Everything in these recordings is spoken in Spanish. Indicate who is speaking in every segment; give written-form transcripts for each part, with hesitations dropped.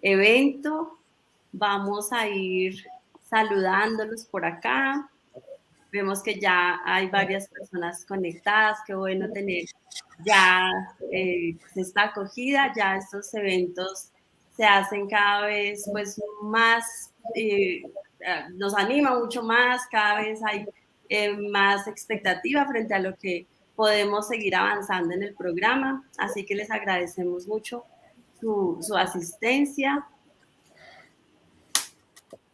Speaker 1: evento. Vamos a ir saludándolos por acá. Vemos que ya hay varias personas conectadas. Qué bueno tener ya esta acogida. Ya estos eventos se hacen cada vez pues más, nos anima mucho más, cada vez hay más expectativa frente a lo que podemos seguir avanzando en el programa. Así que les agradecemos mucho su asistencia.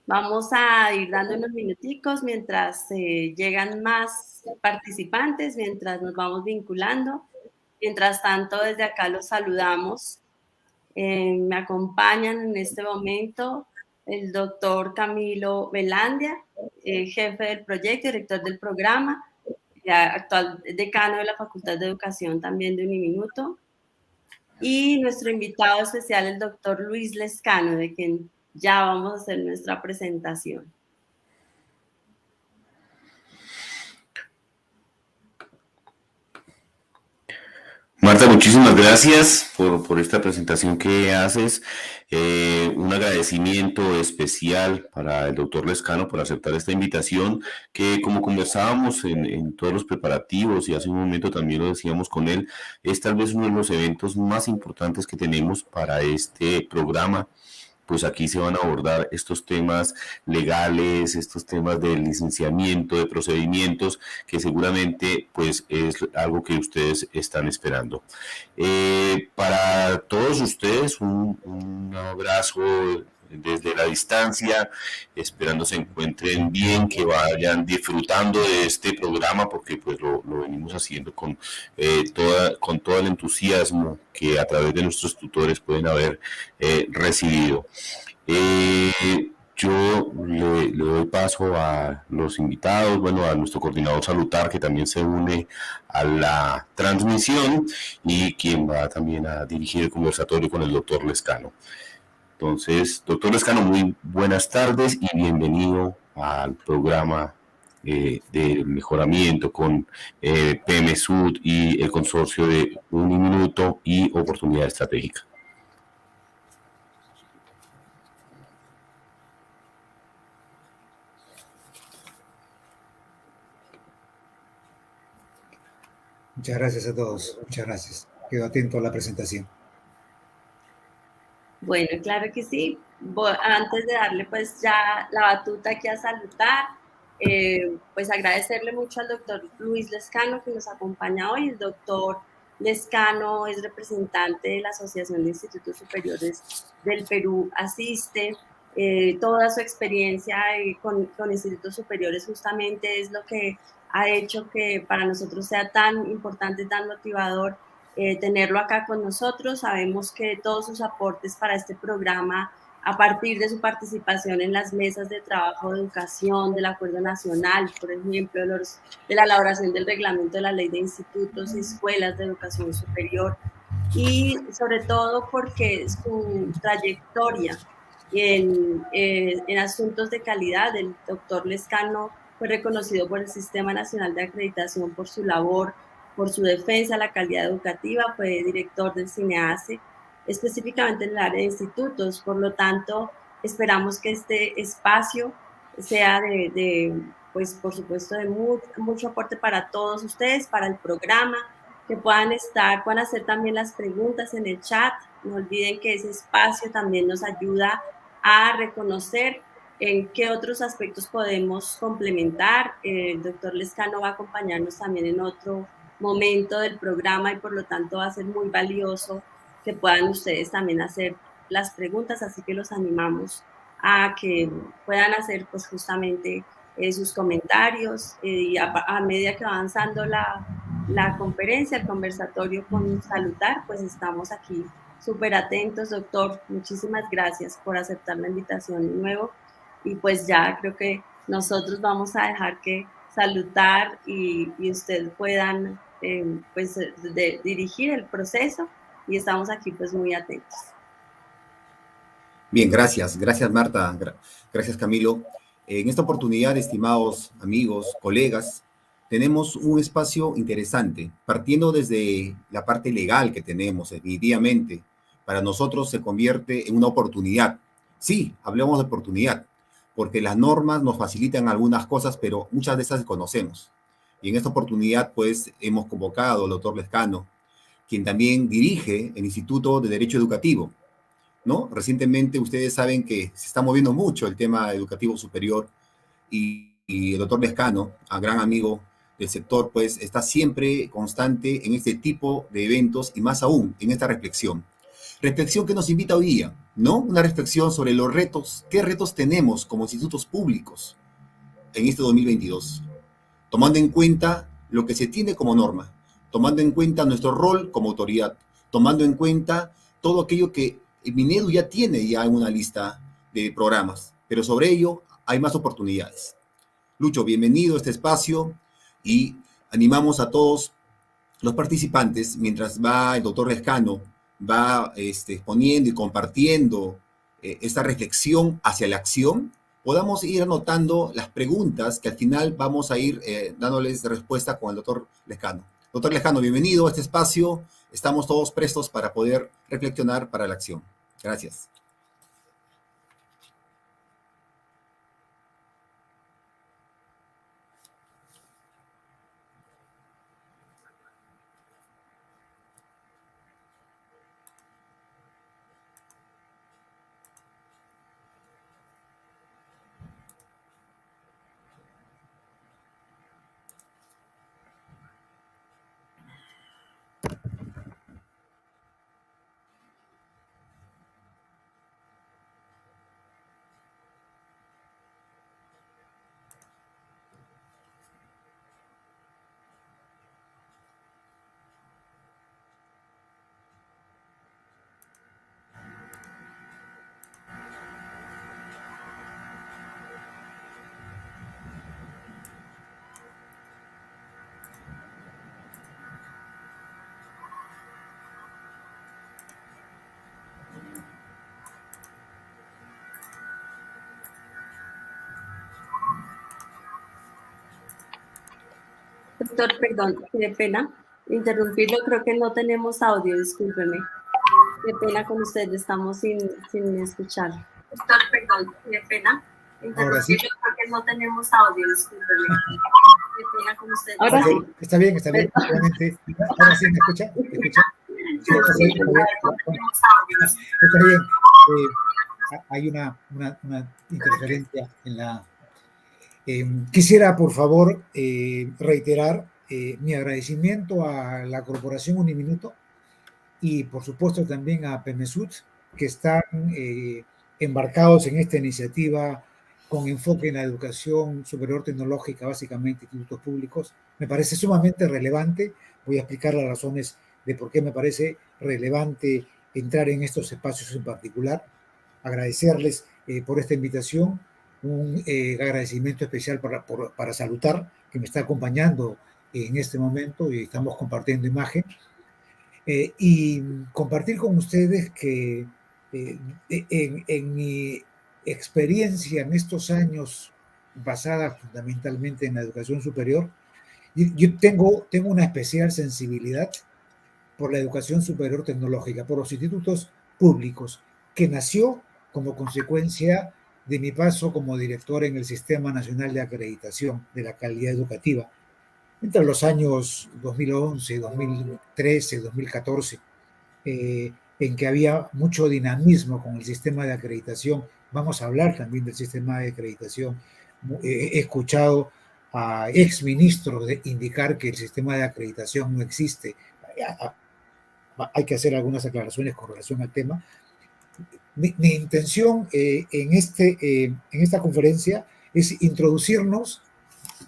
Speaker 1: Vamos a ir dando unos minuticos mientras llegan más participantes, mientras nos vamos vinculando. Mientras tanto, desde acá los saludamos. Me acompañan en este momento el doctor Camilo Velandia, jefe del proyecto, director del programa, actual decano de la Facultad de Educación también de Uniminuto. Y nuestro invitado especial, el doctor Luis Lescano, de quien ya vamos a hacer nuestra presentación.
Speaker 2: Marta, muchísimas gracias por esta presentación que haces. Un agradecimiento especial para el doctor Lescano por aceptar esta invitación, que como conversábamos en todos los preparativos y hace un momento también lo decíamos con él, es tal vez uno de los eventos más importantes que tenemos para este programa. Pues aquí se van a abordar estos temas legales, estos temas del licenciamiento, de procedimientos, que seguramente pues es algo que ustedes están esperando. Para todos ustedes, un abrazo desde la distancia, esperando se encuentren bien, que vayan disfrutando de este programa, porque pues lo venimos haciendo con todo el entusiasmo que a través de nuestros tutores pueden haber recibido. Yo le doy paso a los invitados, bueno, a nuestro coordinador Salutar, que también se une a la transmisión, y quien va también a dirigir el conversatorio con el doctor Lescano. Entonces, doctor Lescano, muy buenas tardes y bienvenido al programa de mejoramiento con PMSUD y el consorcio de Uniminuto y Oportunidad Estratégica.
Speaker 3: Muchas gracias a todos, muchas gracias. Quedo atento a la presentación.
Speaker 1: Bueno, claro que sí. Antes de darle pues ya la batuta aquí a Salutar, pues agradecerle mucho al doctor Luis Lescano que nos acompaña hoy. El doctor Lescano es representante de la Asociación de Institutos Superiores del Perú, asiste. Toda su experiencia con institutos superiores justamente es lo que ha hecho que para nosotros sea tan importante, tan motivador tenerlo acá con nosotros. Sabemos que todos sus aportes para este programa, a partir de su participación en las mesas de trabajo de educación, del Acuerdo Nacional, por ejemplo, de la elaboración del reglamento de la Ley de Institutos y Escuelas de Educación Superior, y sobre todo porque su trayectoria en asuntos de calidad, el doctor Lescano fue reconocido por el Sistema Nacional de Acreditación por su labor, por su defensa de la calidad educativa, fue director del CINEACE, específicamente en el área de institutos. Por lo tanto, esperamos que este espacio sea pues por supuesto, de mucho aporte para todos ustedes, para el programa, que puedan hacer también las preguntas en el chat. No olviden que ese espacio también nos ayuda a reconocer en qué otros aspectos podemos complementar. El doctor Lescano va a acompañarnos también en otro momento del programa y por lo tanto va a ser muy valioso que puedan ustedes también hacer las preguntas, así que los animamos a que puedan hacer pues justamente sus comentarios y a medida que va avanzando la conferencia, el conversatorio con Salutar, pues estamos aquí súper atentos, doctor. Muchísimas gracias por aceptar la invitación de nuevo. Y pues ya creo que nosotros vamos a dejar que Salutar y usted puedan pues dirigir el proceso y estamos aquí pues muy atentos.
Speaker 4: Bien, gracias Marta, gracias Camilo. En esta oportunidad, estimados amigos, colegas, tenemos un espacio interesante, partiendo desde la parte legal que tenemos, definitivamente, para nosotros se convierte en una oportunidad. Sí, hablemos de oportunidad, porque las normas nos facilitan algunas cosas, pero muchas de esas desconocemos. Y en esta oportunidad, pues, hemos convocado al doctor Lescano, quien también dirige el Instituto de Derecho Educativo, ¿no? Recientemente ustedes saben que se está moviendo mucho el tema educativo superior y el doctor Lescano, a gran amigo del sector, pues está siempre constante en este tipo de eventos y más aún en esta reflexión. Reflexión que nos invita hoy día, ¿no? Una reflexión sobre los retos, qué retos tenemos como institutos públicos en este 2022, tomando en cuenta lo que se tiene como norma, tomando en cuenta nuestro rol como autoridad, tomando en cuenta todo aquello que Minedu ya tiene ya en una lista de programas, pero sobre ello hay más oportunidades. Lucho, bienvenido a este espacio y animamos a todos los participantes, mientras va el doctor Lescano, va exponiendo y compartiendo esta reflexión hacia la acción, podamos ir anotando las preguntas que al final vamos a ir dándoles respuesta con el doctor Lescano. Doctor Lescano, bienvenido a este espacio. Estamos todos prestos para poder reflexionar para la acción. Gracias.
Speaker 1: Doctor, perdón, qué pena interrumpirlo, creo que no tenemos audio, discúlpeme. Qué pena con usted, estamos sin escuchar. Doctor, perdón, qué pena
Speaker 3: Ahora sí.
Speaker 1: interrumpirlo, creo que no tenemos audio, discúlpeme. Qué pena con usted. Ahora
Speaker 3: Okay.
Speaker 1: sí.
Speaker 3: Está bien, está bien. Obviamente. Ahora sí, ¿me escucha? ¿Me escucha? Sí, está bien. Está bien. Hay una interferencia en la... quisiera, por favor, reiterar mi agradecimiento a la Corporación Uniminuto y, por supuesto, también a PEMESUT, que están embarcados en esta iniciativa con enfoque en la educación superior tecnológica, básicamente institutos públicos. Me parece sumamente relevante. Voy a explicar las razones de por qué me parece relevante entrar en estos espacios en particular. Agradecerles por esta invitación. Un agradecimiento especial para Salutar, que me está acompañando en este momento y estamos compartiendo imagen. Y compartir con ustedes que en mi experiencia en estos años, basada fundamentalmente en la educación superior, yo tengo una especial sensibilidad por la educación superior tecnológica, por los institutos públicos, que nació como consecuencia de mi paso como director en el Sistema Nacional de Acreditación de la Calidad Educativa, entre los años 2011, 2013, 2014, en que había mucho dinamismo con el sistema de acreditación. Vamos a hablar también del sistema de acreditación. He escuchado a exministros indicar que el sistema de acreditación no existe. Hay que hacer algunas aclaraciones con relación al tema. Mi intención en esta conferencia es introducirnos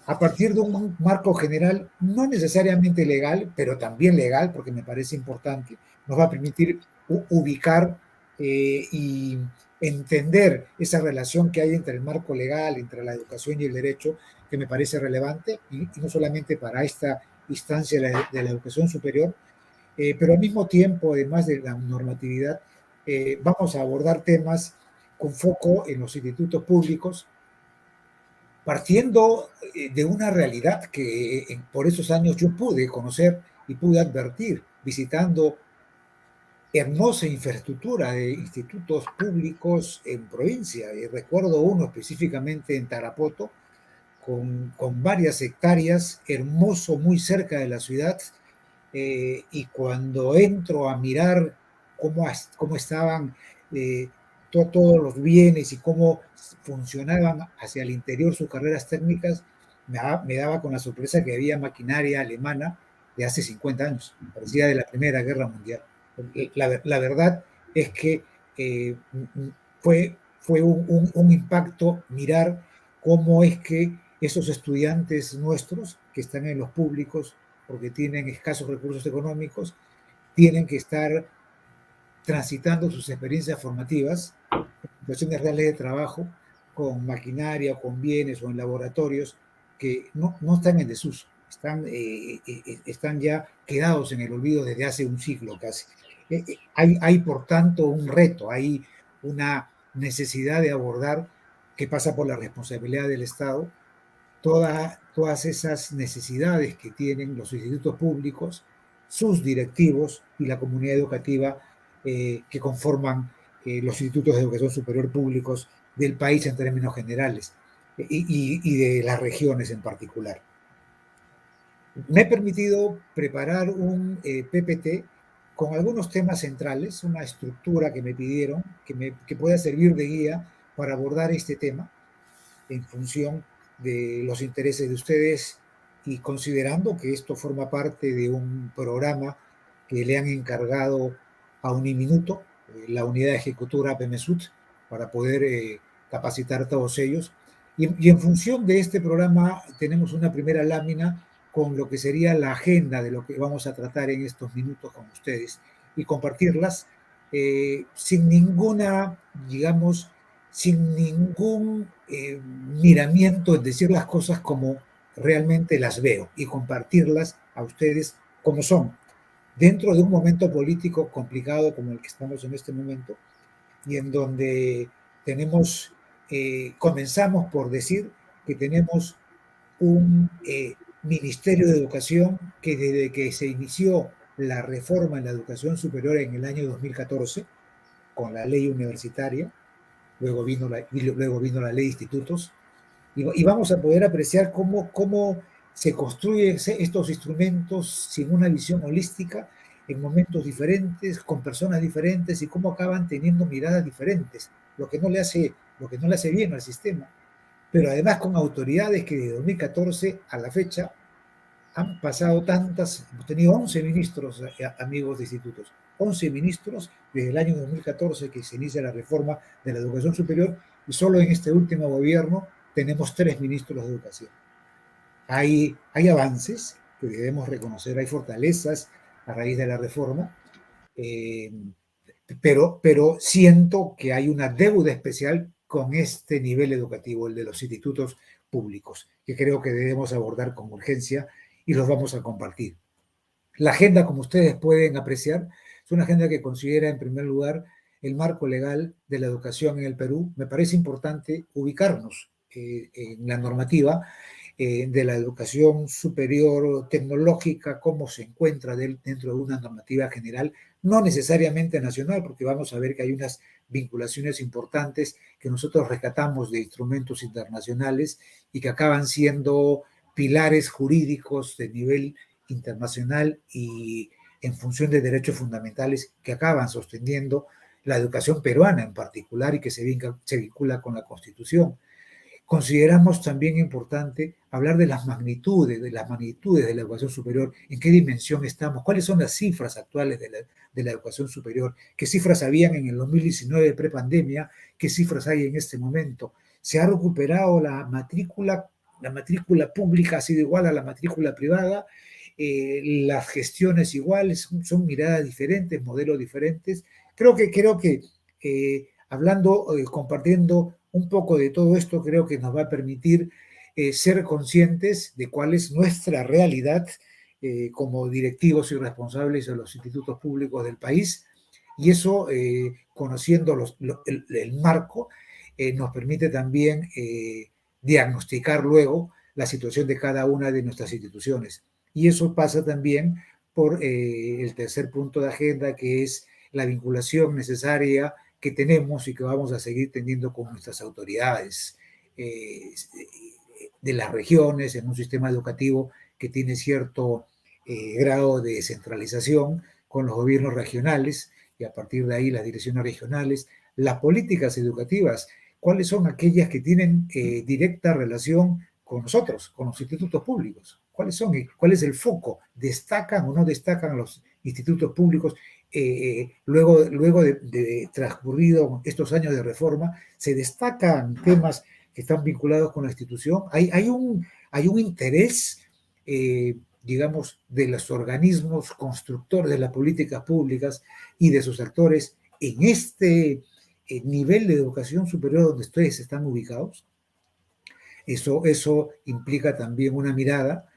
Speaker 3: a partir de un marco general, no necesariamente legal, pero también legal, porque me parece importante, nos va a permitir ubicar y entender esa relación que hay entre el marco legal, entre la educación y el derecho, que me parece relevante, y no solamente para esta instancia de la educación superior, pero al mismo tiempo, además de la normatividad, vamos a abordar temas con foco en los institutos públicos, partiendo de una realidad que por esos años yo pude conocer y pude advertir visitando hermosa infraestructura de institutos públicos en provincia. Y recuerdo uno específicamente en Tarapoto, con varias hectáreas, hermoso, muy cerca de la ciudad. Y cuando entro a mirar cómo estaban todos los bienes y cómo funcionaban hacia el interior sus carreras técnicas, me daba con la sorpresa que había maquinaria alemana de hace 50 años, parecía de la Primera Guerra Mundial. La verdad es que fue un impacto mirar cómo es que esos estudiantes nuestros que están en los públicos porque tienen escasos recursos económicos, tienen que estar transitando sus experiencias formativas en situaciones reales de trabajo con maquinaria, con bienes o en laboratorios que no están en desuso, están ya quedados en el olvido desde hace un siglo casi. Hay, por tanto, un reto, hay una necesidad de abordar que pasa por la responsabilidad del Estado todas esas necesidades que tienen los institutos públicos, sus directivos y la comunidad educativa que conforman los institutos de educación superior públicos del país en términos generales y de las regiones en particular. Me he permitido preparar un PPT con algunos temas centrales, una estructura que me pidieron que pueda servir de guía para abordar este tema en función de los intereses de ustedes y considerando que esto forma parte de un programa que le han encargado a Uniminuto, la unidad ejecutora PEMESUT, para poder capacitar a todos ellos. Y en función de este programa tenemos una primera lámina con lo que sería la agenda de lo que vamos a tratar en estos minutos con ustedes y compartirlas sin ninguna, digamos, sin ningún miramiento en decir las cosas como realmente las veo y compartirlas a ustedes como son, dentro de un momento político complicado como el que estamos en este momento y en donde comenzamos por decir que tenemos un Ministerio de Educación que desde que se inició la reforma en la educación superior en el año 2014, con la ley universitaria, luego vino la ley de institutos, y vamos a poder apreciar cómo se construyen estos instrumentos sin una visión holística en momentos diferentes, con personas diferentes, y cómo acaban teniendo miradas diferentes, lo que no le hace bien al sistema, pero además con autoridades que de 2014 a la fecha han pasado hemos tenido 11 ministros, amigos de institutos, 11 ministros desde el año 2014 que se inicia la reforma de la educación superior y solo en este último gobierno tenemos 3 ministros de educación. Hay avances que debemos reconocer, hay fortalezas a raíz de la reforma, pero siento que hay una deuda especial con este nivel educativo, el de los institutos públicos, que creo que debemos abordar con urgencia y los vamos a compartir. La agenda, como ustedes pueden apreciar, es una agenda que considera en primer lugar el marco legal de la educación en el Perú. Me parece importante ubicarnos en la normativa de la educación superior tecnológica, cómo se encuentra dentro de una normativa general, no necesariamente nacional, porque vamos a ver que hay unas vinculaciones importantes que nosotros rescatamos de instrumentos internacionales y que acaban siendo pilares jurídicos de nivel internacional y en función de derechos fundamentales que acaban sosteniendo la educación peruana en particular y que se vincula con la Constitución. Consideramos también importante hablar de las magnitudes de la educación superior, en qué dimensión estamos, cuáles son las cifras actuales de la educación superior, qué cifras habían en el 2019 prepandemia, qué cifras hay en este momento. ¿Se ha recuperado la matrícula pública? ¿Ha sido igual a la matrícula privada? Las gestiones iguales, son miradas diferentes, modelos diferentes. Creo que compartiendo un poco de todo esto, creo que nos va a permitir ser conscientes de cuál es nuestra realidad como directivos y responsables de los institutos públicos del país. Y eso, conociendo el marco, nos permite también diagnosticar luego la situación de cada una de nuestras instituciones. Y eso pasa también por el tercer punto de agenda, que es la vinculación necesaria que tenemos y que vamos a seguir teniendo con nuestras autoridades de las regiones en un sistema educativo que tiene cierto grado de descentralización con los gobiernos regionales y a partir de ahí las direcciones regionales, las políticas educativas, cuáles son aquellas que tienen directa relación con nosotros, con los institutos públicos, cuáles son, cuál es el foco, destacan o no destacan los institutos públicos. Luego de transcurrido estos años de reforma, se destacan temas que están vinculados con la institución. Hay un interés, digamos, de los organismos constructores de las políticas públicas y de sus actores en este nivel de educación superior donde ustedes están ubicados. Eso implica también una mirada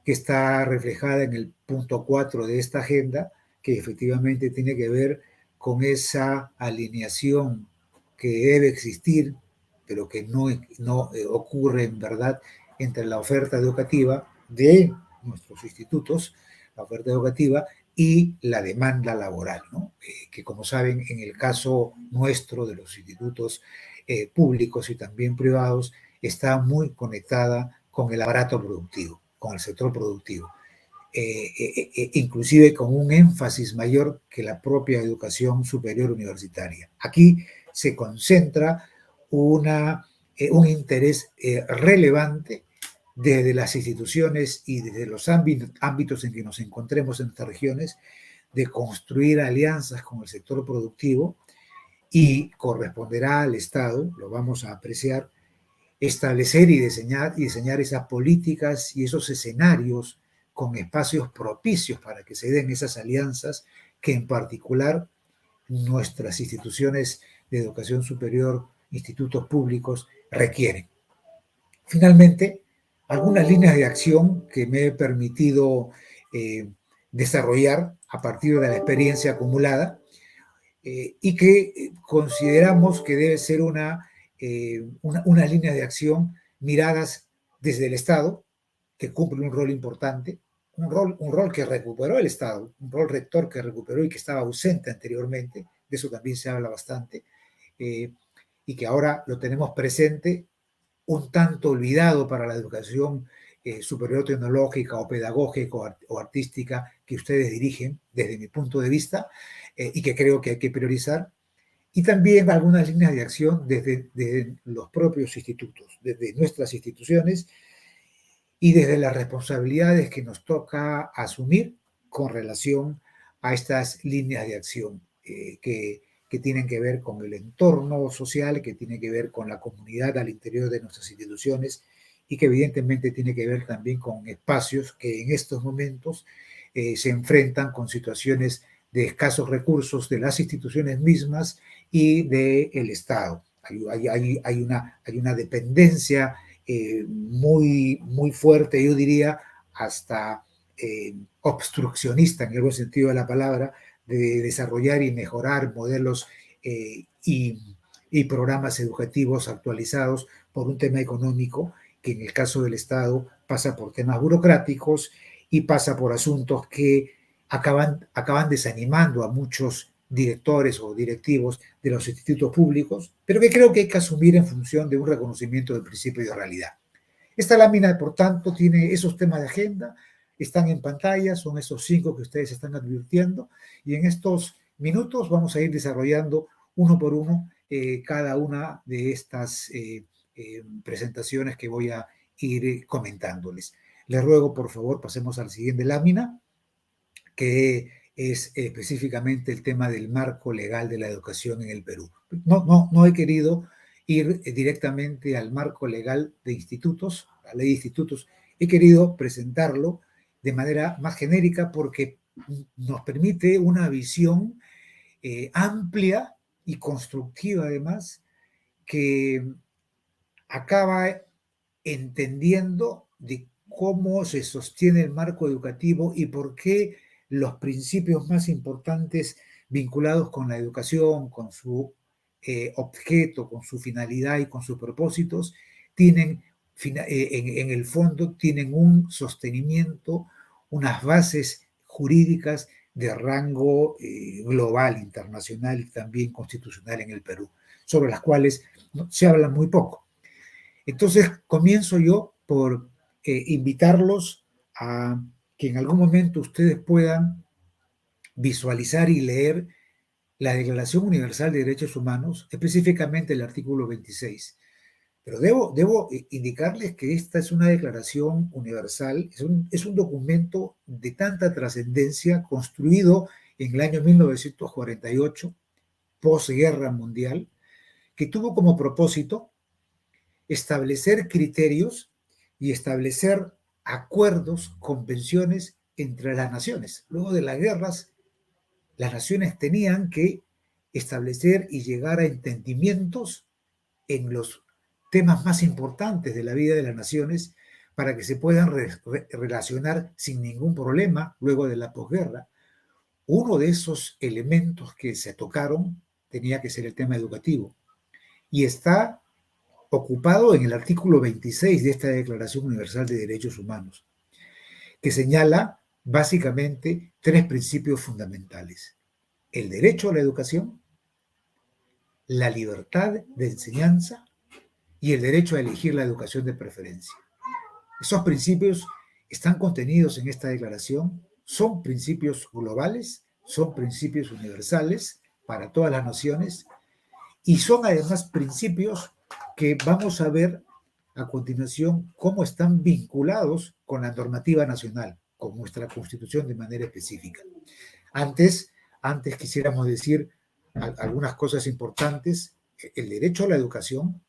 Speaker 3: que está reflejada en el punto 4 de esta agenda, que efectivamente tiene que ver con esa alineación que debe existir, pero que no ocurre en verdad entre la oferta educativa de nuestros institutos, la oferta educativa y la demanda laboral, ¿no? Que como saben, en el caso nuestro de los institutos públicos y también privados, está muy conectada con el aparato productivo, con el sector productivo. Inclusive con un énfasis mayor que la propia educación superior universitaria. Aquí se concentra un interés relevante desde las instituciones y desde los ámbitos en que nos encontremos en estas regiones, de construir alianzas con el sector productivo y corresponderá al Estado, lo vamos a apreciar, establecer y diseñar esas políticas y esos escenarios con espacios propicios para que se den esas alianzas que en particular nuestras instituciones de educación superior, institutos públicos, requieren. Finalmente, algunas líneas de acción que me he permitido desarrollar a partir de la experiencia acumulada y que consideramos que debe ser una línea de acción miradas desde el Estado, que cumple un rol importante, un rol que recuperó el Estado, un rol rector que recuperó y que estaba ausente anteriormente, de eso también se habla bastante, y que ahora lo tenemos presente, un tanto olvidado para la educación superior tecnológica o pedagógica o artística que ustedes dirigen, desde mi punto de vista, y que creo que hay que priorizar, y también algunas líneas de acción desde los propios institutos, desde nuestras instituciones y desde las responsabilidades que nos toca asumir con relación a estas líneas de acción que tienen que ver con el entorno social, que tiene que ver con la comunidad al interior de nuestras instituciones y que evidentemente tiene que ver también con espacios que en estos momentos se enfrentan con situaciones de escasos recursos de las instituciones mismas y del Estado. Hay una dependencia muy, muy fuerte, yo diría, hasta obstruccionista en el buen sentido de la palabra, de desarrollar y mejorar modelos y programas educativos actualizados por un tema económico que en el caso del Estado pasa por temas burocráticos y pasa por asuntos que acaban desanimando a muchos directores o directivos de los institutos públicos, pero que creo que hay que asumir en función de un reconocimiento del principio de realidad. Esta lámina, por tanto, tiene esos temas de agenda, están en pantalla, son esos 5 que ustedes están advirtiendo, y en estos minutos vamos a ir desarrollando uno por uno cada una de estas presentaciones que voy a ir comentándoles. Les ruego, por favor, pasemos a la siguiente lámina, que es específicamente el tema del marco legal de la educación en el Perú. No he querido ir directamente al marco legal de institutos, la ley de institutos. He querido presentarlo de manera más genérica porque nos permite una visión amplia y constructiva, además, que acaba entendiendo de cómo se sostiene el marco educativo y por qué los principios más importantes vinculados con la educación, con su objeto, con su finalidad y con sus propósitos, tienen en el fondo tienen un sostenimiento, unas bases jurídicas de rango global, internacional y también constitucional en el Perú, sobre las cuales se habla muy poco. Entonces, comienzo yo por invitarlos a que en algún momento ustedes puedan visualizar y leer la Declaración Universal de Derechos Humanos, específicamente el artículo 26. Pero debo indicarles que esta es una declaración universal, es un documento de tanta trascendencia construido en el año 1948, posguerra mundial, que tuvo como propósito establecer criterios y establecer acuerdos, convenciones entre las naciones. Luego de las guerras, las naciones tenían que establecer y llegar a entendimientos en los temas más importantes de la vida de las naciones para que se puedan relacionar sin ningún problema luego de la posguerra. Uno de esos elementos que se tocaron tenía que ser el tema educativo y está ocupado en el artículo 26 de esta Declaración Universal de Derechos Humanos, que señala básicamente tres principios fundamentales: el derecho a la educación, la libertad de enseñanza y el derecho a elegir la educación de preferencia. Esos principios están contenidos en esta declaración, son principios globales, son principios universales para todas las naciones y son además principios que vamos a ver a continuación cómo están vinculados con la normativa nacional, con nuestra Constitución de manera específica. Antes quisiéramos decir algunas cosas importantes. El derecho a la educación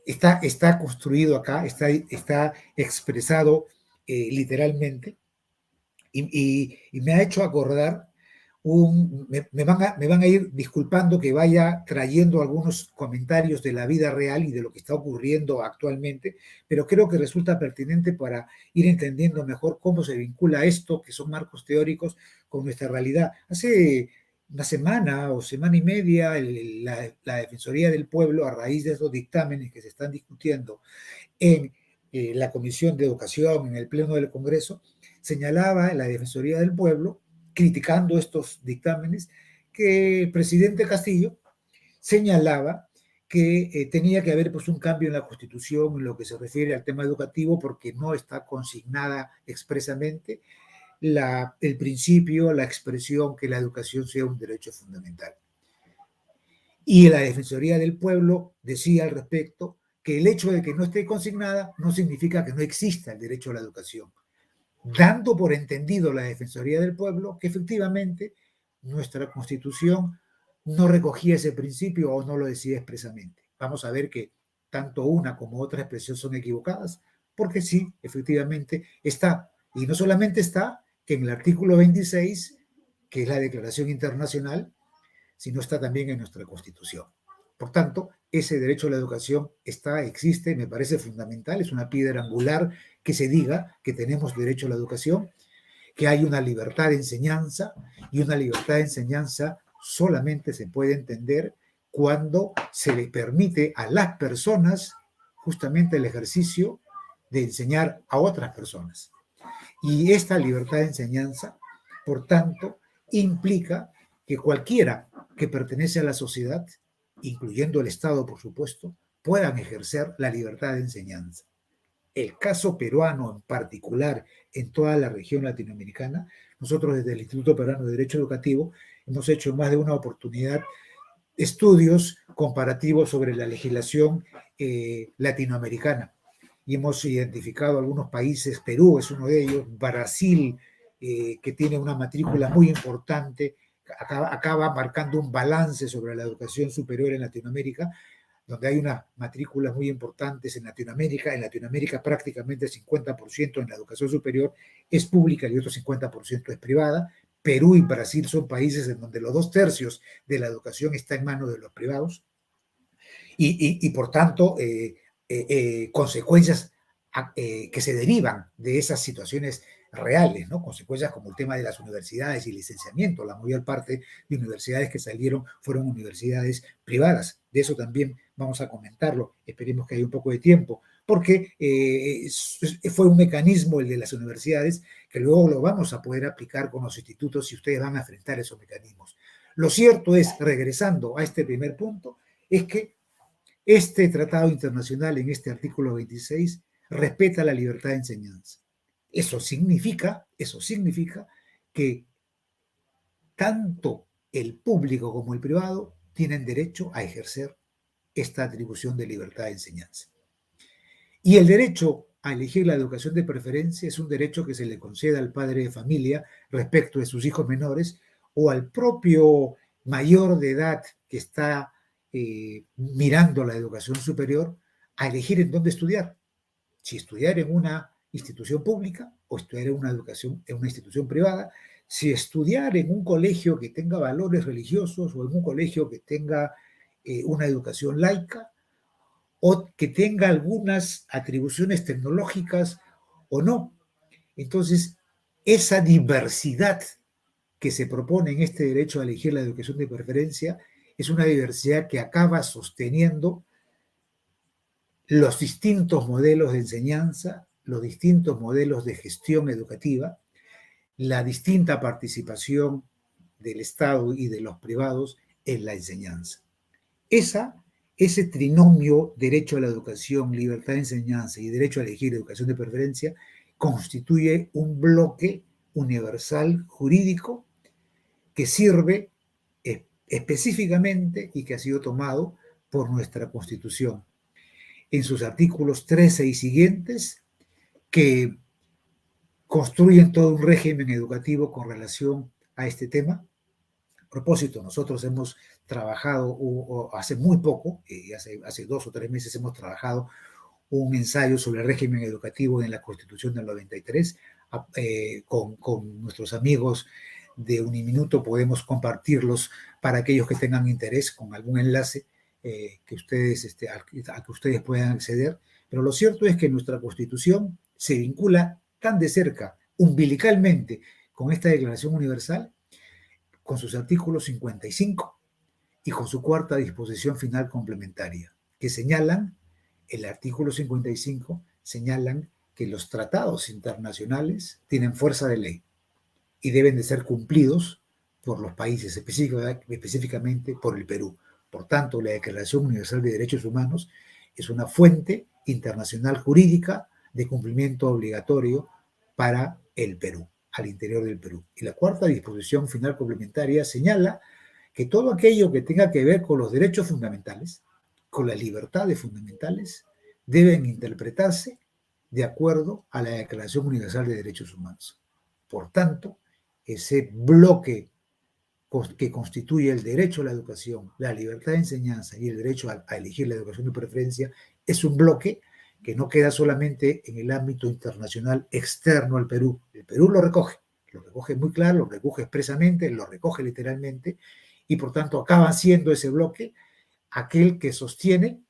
Speaker 3: está construido acá, está expresado literalmente y me ha hecho acordar me van a ir disculpando que vaya trayendo algunos comentarios de la vida real y de lo que está ocurriendo actualmente, pero creo que resulta pertinente para ir entendiendo mejor cómo se vincula esto, que son marcos teóricos, con nuestra realidad. Hace una semana o semana y media, la Defensoría del Pueblo, a raíz de estos dictámenes que se están discutiendo en la Comisión de Educación, en el Pleno del Congreso, señalaba la Defensoría del Pueblo, criticando estos dictámenes, que el presidente Castillo señalaba que tenía que haber pues, un cambio en la Constitución en lo que se refiere al tema educativo porque no está consignada expresamente el principio, la expresión que la educación sea un derecho fundamental. Y la Defensoría del Pueblo decía al respecto que el hecho de que no esté consignada no significa que no exista el derecho a la educación, dando por entendido la Defensoría del Pueblo que efectivamente nuestra Constitución no recogía ese principio o no lo decía expresamente. Vamos a ver que tanto una como otra expresión son equivocadas, porque sí, efectivamente está, y no solamente está en el artículo 26, que es la Declaración Internacional, sino está también en nuestra Constitución. Por tanto, ese derecho a la educación existe, me parece fundamental, es una piedra angular que se diga que tenemos derecho a la educación, que hay una libertad de enseñanza, y una libertad de enseñanza solamente se puede entender cuando se le permite a las personas justamente el ejercicio de enseñar a otras personas. Y esta libertad de enseñanza, por tanto, implica que cualquiera que pertenece a la sociedad, incluyendo el Estado, por supuesto, puedan ejercer la libertad de enseñanza. El caso peruano en particular, en toda la región latinoamericana, nosotros desde el Instituto Peruano de Derecho Educativo hemos hecho en más de una oportunidad estudios comparativos sobre la legislación latinoamericana y hemos identificado algunos países. Perú es uno de ellos, Brasil, que tiene una matrícula muy importante, acaba marcando un balance sobre la educación superior en Latinoamérica, donde hay unas matrículas muy importantes en Latinoamérica. En Latinoamérica prácticamente el 50% en la educación superior es pública y otro 50% es privada. Perú y Brasil son países en donde los 2/3 de la educación está en manos de los privados y por tanto consecuencias que se derivan de esas situaciones reales, ¿no? Consecuencias como el tema de las universidades y licenciamiento. La mayor parte de universidades que salieron fueron universidades privadas. De eso también vamos a comentarlo. Esperemos que haya un poco de tiempo, porque fue un mecanismo el de las universidades que luego lo vamos a poder aplicar con los institutos y ustedes van a enfrentar esos mecanismos. Lo cierto es, regresando a este primer punto, es que este tratado internacional en este artículo 26 respeta la libertad de enseñanza. Eso significa que tanto el público como el privado tienen derecho a ejercer esta atribución de libertad de enseñanza. Y el derecho a elegir la educación de preferencia es un derecho que se le concede al padre de familia respecto de sus hijos menores o al propio mayor de edad que está mirando la educación superior a elegir en dónde estudiar. Si estudiar en una institución pública o estudiar en una institución privada, si estudiar en un colegio que tenga valores religiosos o en un colegio que tenga una educación laica o que tenga algunas atribuciones tecnológicas o no. Entonces, esa diversidad que se propone en este derecho a elegir la educación de preferencia es una diversidad que acaba sosteniendo los distintos modelos de enseñanza, los distintos modelos de gestión educativa, la distinta participación del Estado y de los privados en la enseñanza. Ese trinomio derecho a la educación, libertad de enseñanza y derecho a elegir educación de preferencia constituye un bloque universal jurídico que sirve específicamente y que ha sido tomado por nuestra Constitución en sus artículos 13 y siguientes, que construyen todo un régimen educativo con relación a este tema. A propósito, nosotros hemos trabajado hace muy poco, hace 2 o 3 meses hemos trabajado un ensayo sobre el régimen educativo en la Constitución del 93, con nuestros amigos de Uniminuto podemos compartirlos para aquellos que tengan interés con algún enlace que ustedes, a que ustedes puedan acceder. Pero lo cierto es que nuestra Constitución se vincula tan de cerca, umbilicalmente, con esta Declaración Universal, con sus artículos 55 y con su 4ª disposición final complementaria, que señalan, el artículo 55, señalan que los tratados internacionales tienen fuerza de ley y deben de ser cumplidos por los países, específicamente por el Perú. Por tanto, la Declaración Universal de Derechos Humanos es una fuente internacional jurídica de cumplimiento obligatorio para el Perú, al interior del Perú. Y la 4ª disposición final complementaria señala que todo aquello que tenga que ver con los derechos fundamentales, con las libertades fundamentales, deben interpretarse de acuerdo a la Declaración Universal de Derechos Humanos. Por tanto, ese bloque que constituye el derecho a la educación, la libertad de enseñanza y el derecho a elegir la educación de preferencia, es un bloque que no queda solamente en el ámbito internacional externo al Perú. El Perú lo recoge muy claro, lo recoge expresamente, lo recoge literalmente, y por tanto acaba siendo ese bloque aquel que sostiene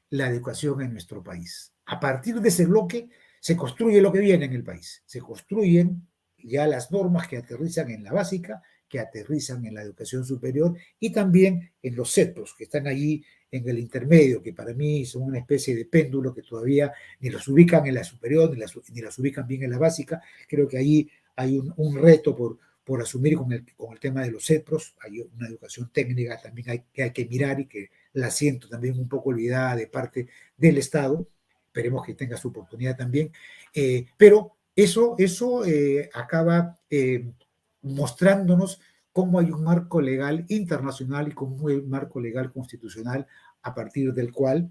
Speaker 3: la educación en nuestro país. A partir de ese bloque se construye lo que viene en el país. Se construyen ya las normas que aterrizan en la básica, que aterrizan en la educación superior y también en los CEPROS, que están allí en el intermedio, que para mí son una especie de péndulo que todavía ni los ubican en la superior, ni las ubican bien en la básica. Creo que allí hay un reto por asumir con el tema de los CEPROS. Hay una educación técnica también que hay que mirar y que la siento también un poco olvidada de parte del Estado. Esperemos que tenga su oportunidad también. Pero eso acaba mostrándonos cómo hay un marco legal internacional y cómo hay un marco legal constitucional a partir del cual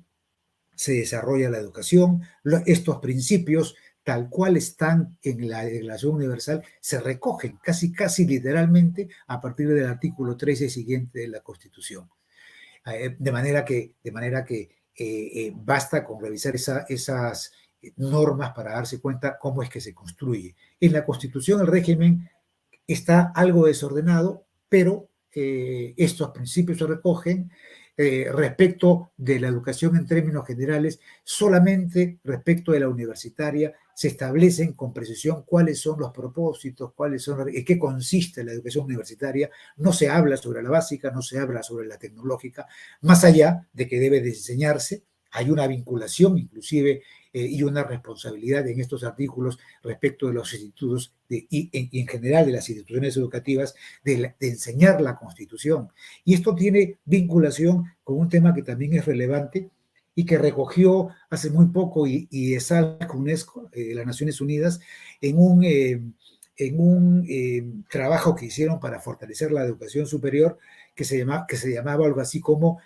Speaker 3: se desarrolla la educación. Estos principios, tal cual están en la Declaración Universal, se recogen casi literalmente a partir del artículo 13 siguiente de la Constitución. De manera que basta con revisar esas normas para darse cuenta cómo es que se construye. En la Constitución el régimen está algo desordenado, pero estos principios se recogen respecto de la educación en términos generales. Solamente respecto de la universitaria se establecen con precisión cuáles son los propósitos, en qué consiste la educación universitaria. No se habla sobre la básica, no se habla sobre la tecnológica, más allá de que debe de enseñarse. Hay una vinculación inclusive y una responsabilidad en estos artículos respecto de los institutos y en general de las instituciones educativas de enseñar la Constitución. Y esto tiene vinculación con un tema que también es relevante y que recogió hace muy poco y ESALC, UNESCO, las Naciones Unidas, en un trabajo que hicieron para fortalecer la educación superior que se llamaba algo así como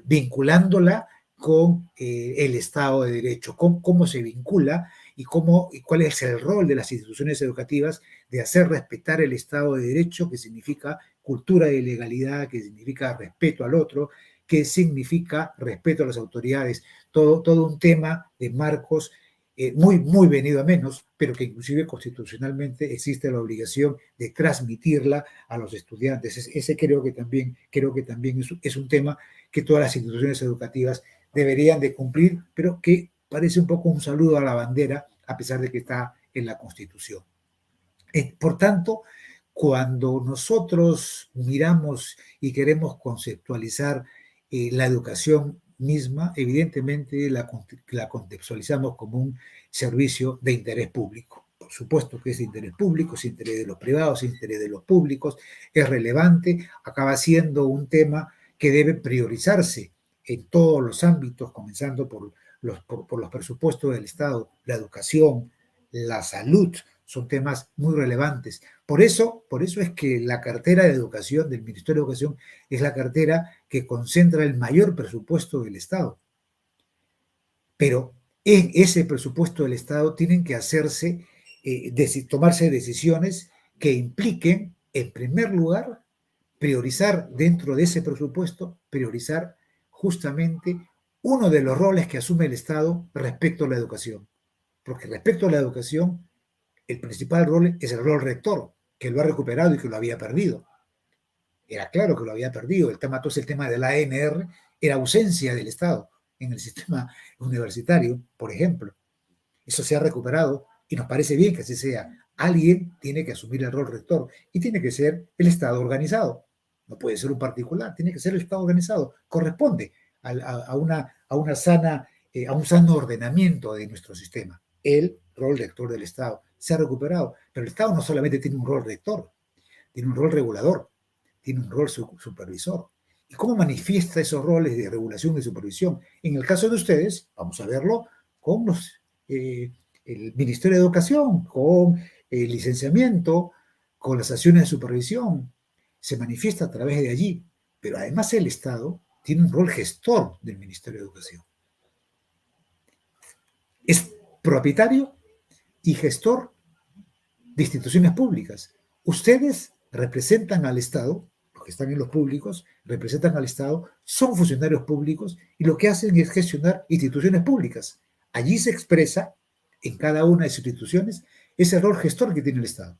Speaker 3: vinculándola con el Estado de Derecho, cómo se vincula y cuál es el rol de las instituciones educativas de hacer respetar el Estado de Derecho, que significa cultura de legalidad, que significa respeto al otro, que significa respeto a las autoridades, todo un tema de marcos muy venido a menos, pero que inclusive constitucionalmente existe la obligación de transmitirla a los estudiantes. Ese creo que también es un tema que todas las instituciones educativas deberían de cumplir, pero que parece un poco un saludo a la bandera, a pesar de que está en la Constitución. Por tanto, cuando nosotros miramos y queremos conceptualizar la educación misma, evidentemente la contextualizamos como un servicio de interés público. Por supuesto que es de interés público, es interés de los privados, es interés de los públicos, es relevante, acaba siendo un tema que debe priorizarse en todos los ámbitos, comenzando por los presupuestos del Estado, la educación, la salud, son temas muy relevantes. Por eso es que la cartera de educación del Ministerio de Educación es la cartera que concentra el mayor presupuesto del Estado. Pero en ese presupuesto del Estado tienen que tomarse decisiones que impliquen, en primer lugar, priorizar dentro de ese presupuesto, priorizar justamente uno de los roles que asume el Estado respecto a la educación. Porque respecto a la educación, el principal rol es el rol rector, que lo ha recuperado y que lo había perdido. Era claro que lo había perdido. Entonces el tema de la ANR era ausencia del Estado en el sistema universitario, por ejemplo. Eso se ha recuperado y nos parece bien que así sea. Alguien tiene que asumir el rol rector y tiene que ser el Estado organizado. No puede ser un particular, tiene que ser el Estado organizado. Corresponde a un sano ordenamiento de nuestro sistema. El rol rector del Estado se ha recuperado, pero el Estado no solamente tiene un rol rector, tiene un rol regulador, tiene un rol supervisor. ¿Y cómo manifiesta esos roles de regulación y supervisión? En el caso de ustedes, vamos a verlo con el Ministerio de Educación, con el licenciamiento, con las acciones de supervisión. Se manifiesta a través de allí, pero además el Estado tiene un rol gestor del Ministerio de Educación. Es propietario y gestor de instituciones públicas. Ustedes representan al Estado, los que están en los públicos, representan al Estado, son funcionarios públicos y lo que hacen es gestionar instituciones públicas. Allí se expresa, en cada una de sus instituciones, ese rol gestor que tiene el Estado.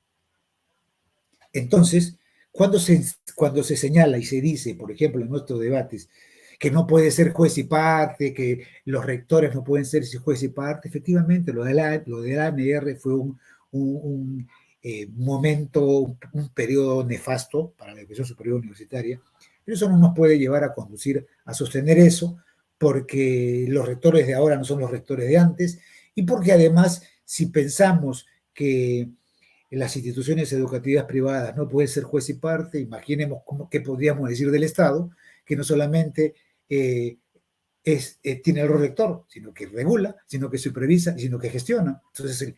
Speaker 3: Entonces, cuando se señala y se dice, por ejemplo, en nuestros debates, que no puede ser juez y parte, que los rectores no pueden ser juez y parte, efectivamente, lo de la ANR fue un momento, un periodo nefasto para la educación superior universitaria, pero eso no nos puede llevar a conducir a sostener eso, porque los rectores de ahora no son los rectores de antes, y porque además, si pensamos que las instituciones educativas privadas no pueden ser juez y parte, imaginemos qué podríamos decir del Estado, que no solamente tiene el rol rector, sino que regula, sino que supervisa, sino que gestiona. Entonces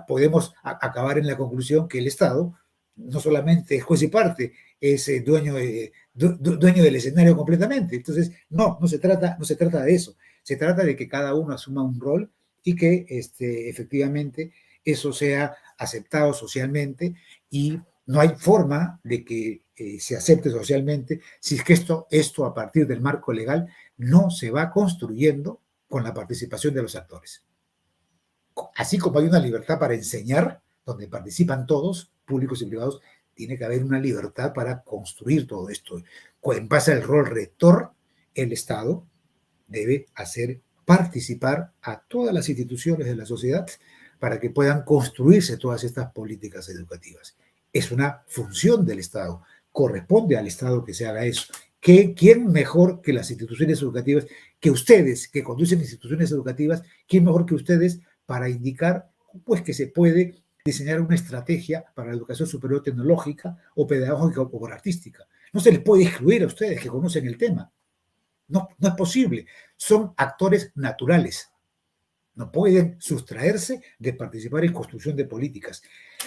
Speaker 3: podemos acabar en la conclusión que el Estado no solamente es juez y parte, es dueño del escenario completamente. Entonces, no se trata de eso. Se trata de que cada uno asuma un rol y que efectivamente eso sea aceptado socialmente, y no hay forma de que se acepte socialmente si es que esto a partir del marco legal no se va construyendo con la participación de los actores. Así como hay una libertad para enseñar, donde participan todos, públicos y privados, tiene que haber una libertad para construir todo esto. En base al rol rector, el Estado debe hacer participar a todas las instituciones de la sociedad para que puedan construirse todas estas políticas educativas. Es una función del Estado, corresponde al Estado que se haga eso. ¿Quién mejor que las instituciones educativas, que ustedes, que conducen instituciones educativas, quién mejor que ustedes para indicar pues, que se puede diseñar una estrategia para la educación superior tecnológica o pedagógica o artística? No se les puede excluir a ustedes que conocen el tema. No, no es posible. Son actores naturales. No pueden sustraerse de participar en construcción de políticas.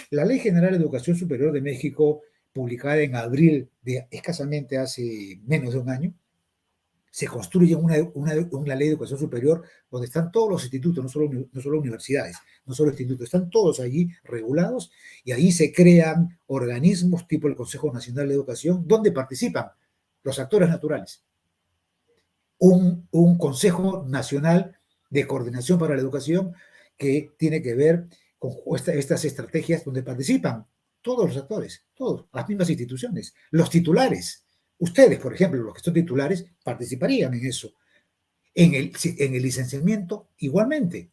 Speaker 3: La Ley General de Educación Superior de México, publicada en abril de escasamente hace menos de un año, se construye una ley de educación superior donde están todos los institutos, no solo universidades, no solo institutos, están todos allí regulados y ahí se crean organismos tipo el Consejo Nacional de Educación donde participan los actores naturales. Un Consejo Nacional de Coordinación para la Educación que tiene que ver con estas estrategias donde participan todos los actores, todos, las mismas instituciones, los titulares. Ustedes, por ejemplo, los que son titulares, participarían en eso. En el licenciamiento, igualmente.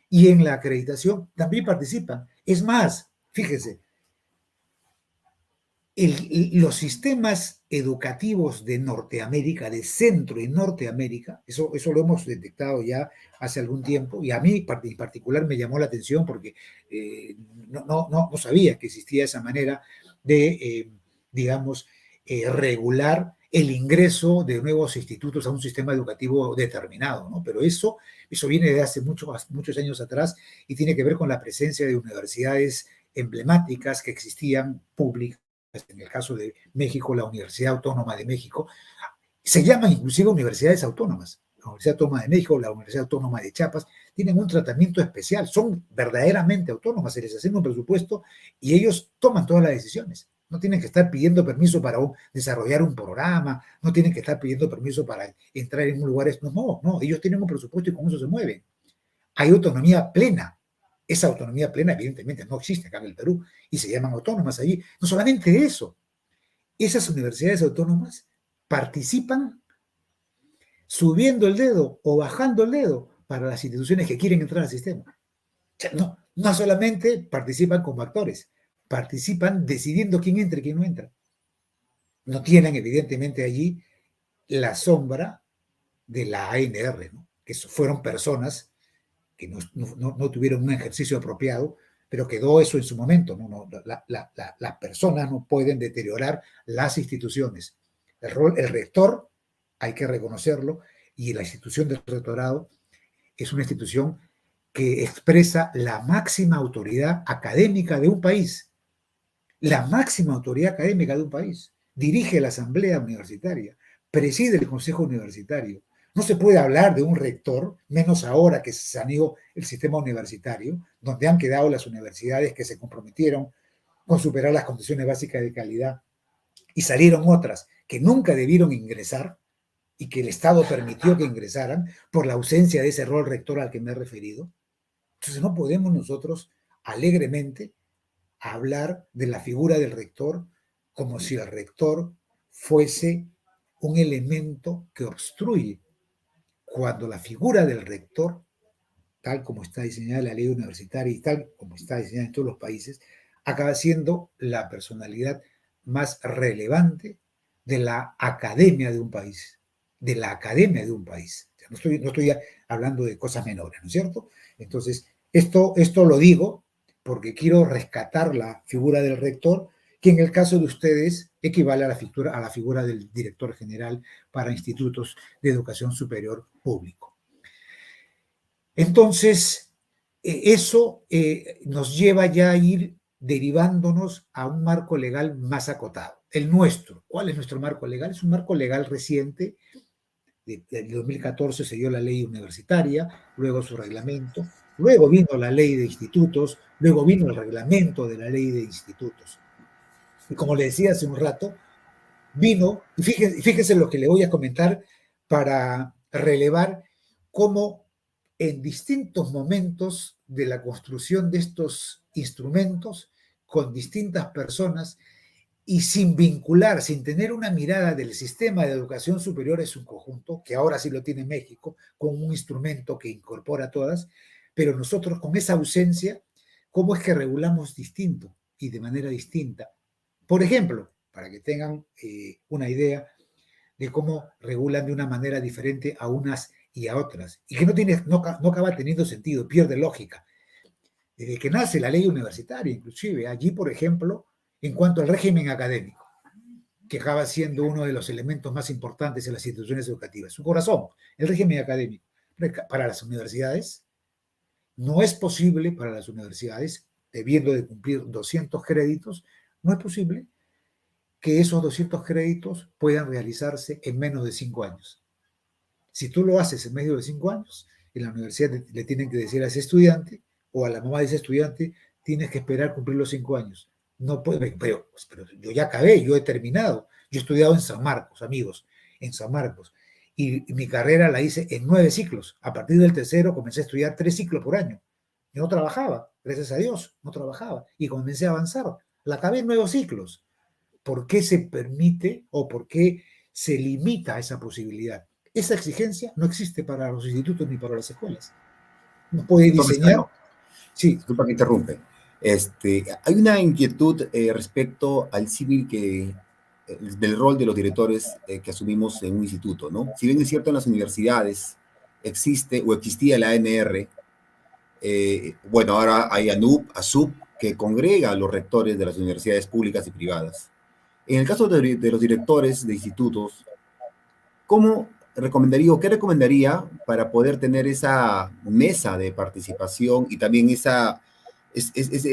Speaker 3: Y en la acreditación también participan. Es más, fíjense, los sistemas educativos de Norteamérica, de Centro y Norteamérica, eso lo hemos detectado ya hace algún tiempo, y a mí en particular me llamó la atención porque no sabía que existía esa manera de, digamos, regular el ingreso de nuevos institutos a un sistema educativo determinado, ¿no? Pero eso viene de hace muchos años atrás y tiene que ver con la presencia de universidades emblemáticas que existían públicas. En el caso de México, la Universidad Autónoma de México, se llaman inclusive universidades autónomas. La Universidad Autónoma de México, la Universidad Autónoma de Chiapas, tienen un tratamiento especial, son verdaderamente autónomas, se les hace un presupuesto y ellos toman todas las decisiones. No tienen que estar pidiendo permiso para desarrollar un programa, no tienen que estar pidiendo permiso para entrar en un lugar. No, ellos tienen un presupuesto y con eso se mueven. Hay autonomía plena. Esa autonomía plena, evidentemente, no existe acá en el Perú y se llaman autónomas allí. No solamente eso, esas universidades autónomas participan subiendo el dedo o bajando el dedo para las instituciones que quieren entrar al sistema. O sea, no solamente participan como actores, participan decidiendo quién entra y quién no entra. No tienen, evidentemente, allí la sombra de la ANR, ¿no? Que fueron personas que no tuvieron un ejercicio apropiado, pero quedó eso en su momento. Las personas no pueden deteriorar las instituciones. El rector, hay que reconocerlo, y la institución del rectorado es una institución que expresa la máxima autoridad académica de un país. La máxima autoridad académica de un país. Dirige la asamblea universitaria, preside el consejo universitario. No se puede hablar de un rector, menos ahora que se saneó el sistema universitario, donde han quedado las universidades que se comprometieron con superar las condiciones básicas de calidad y salieron otras que nunca debieron ingresar y que el Estado permitió que ingresaran por la ausencia de ese rol rector al que me he referido. Entonces no podemos nosotros alegremente hablar de la figura del rector como si el rector fuese un elemento que obstruye, cuando la figura del rector, tal como está diseñada la ley universitaria y tal como está diseñada en todos los países, acaba siendo la personalidad más relevante de la academia de un país, de la academia de un país. O sea, no estoy hablando de cosas menores, ¿no es cierto? Entonces, esto lo digo porque quiero rescatar la figura del rector, que en el caso de ustedes equivale a la figura del director general para institutos de educación superior público. Entonces, eso nos lleva ya a ir derivándonos a un marco legal más acotado. El nuestro. ¿Cuál es nuestro marco legal? Es un marco legal reciente. Del 2014 se dio la ley universitaria, luego su reglamento, luego vino la ley de institutos, luego vino el reglamento de la ley de institutos. Y como le decía hace un rato, vino, y fíjese lo que le voy a comentar para relevar cómo en distintos momentos de la construcción de estos instrumentos, con distintas personas y sin vincular, sin tener una mirada del sistema de educación superior en su conjunto, que ahora sí lo tiene México, con un instrumento que incorpora a todas, pero nosotros con esa ausencia, ¿cómo es que regulamos distinto y de manera distinta? Por ejemplo, para que tengan una idea de cómo regulan de una manera diferente a unas y a otras, y que no acaba teniendo sentido, pierde lógica. Desde que nace la ley universitaria, inclusive, allí, por ejemplo, en cuanto al régimen académico, que acaba siendo uno de los elementos más importantes en las instituciones educativas, su corazón, el régimen académico. Para las universidades, no es posible para las universidades, debiendo de cumplir 200 créditos, no es posible que esos 200 créditos puedan realizarse en menos de 5 años. Si tú lo haces en medio de 5 años, en la universidad le tienen que decir a ese estudiante o a la mamá de ese estudiante, tienes que esperar cumplir los 5 años. No puede, pero yo ya acabé, yo he terminado. Yo he estudiado en San Marcos, amigos, en San Marcos. Y mi carrera la hice en 9 ciclos. A partir del tercero comencé a estudiar 3 ciclos por año. Yo no trabajaba, gracias a Dios, no trabajaba. Y comencé a avanzar. La acabé en 9 ciclos. ¿Por qué se permite o por qué se limita esa posibilidad? Esa exigencia no existe para los institutos ni para las escuelas. No puede diseñar.
Speaker 4: Sí. Disculpa que interrumpe. Hay una inquietud respecto al símil del rol de los directores que asumimos en un instituto, ¿no? Si bien es cierto en las universidades existe o existía la ANR, bueno, ahora hay ANUP, ASUP, que congrega a los rectores de las universidades públicas y privadas. En el caso de los directores de institutos, ¿cómo recomendaría o qué recomendaría para poder tener esa mesa de participación y también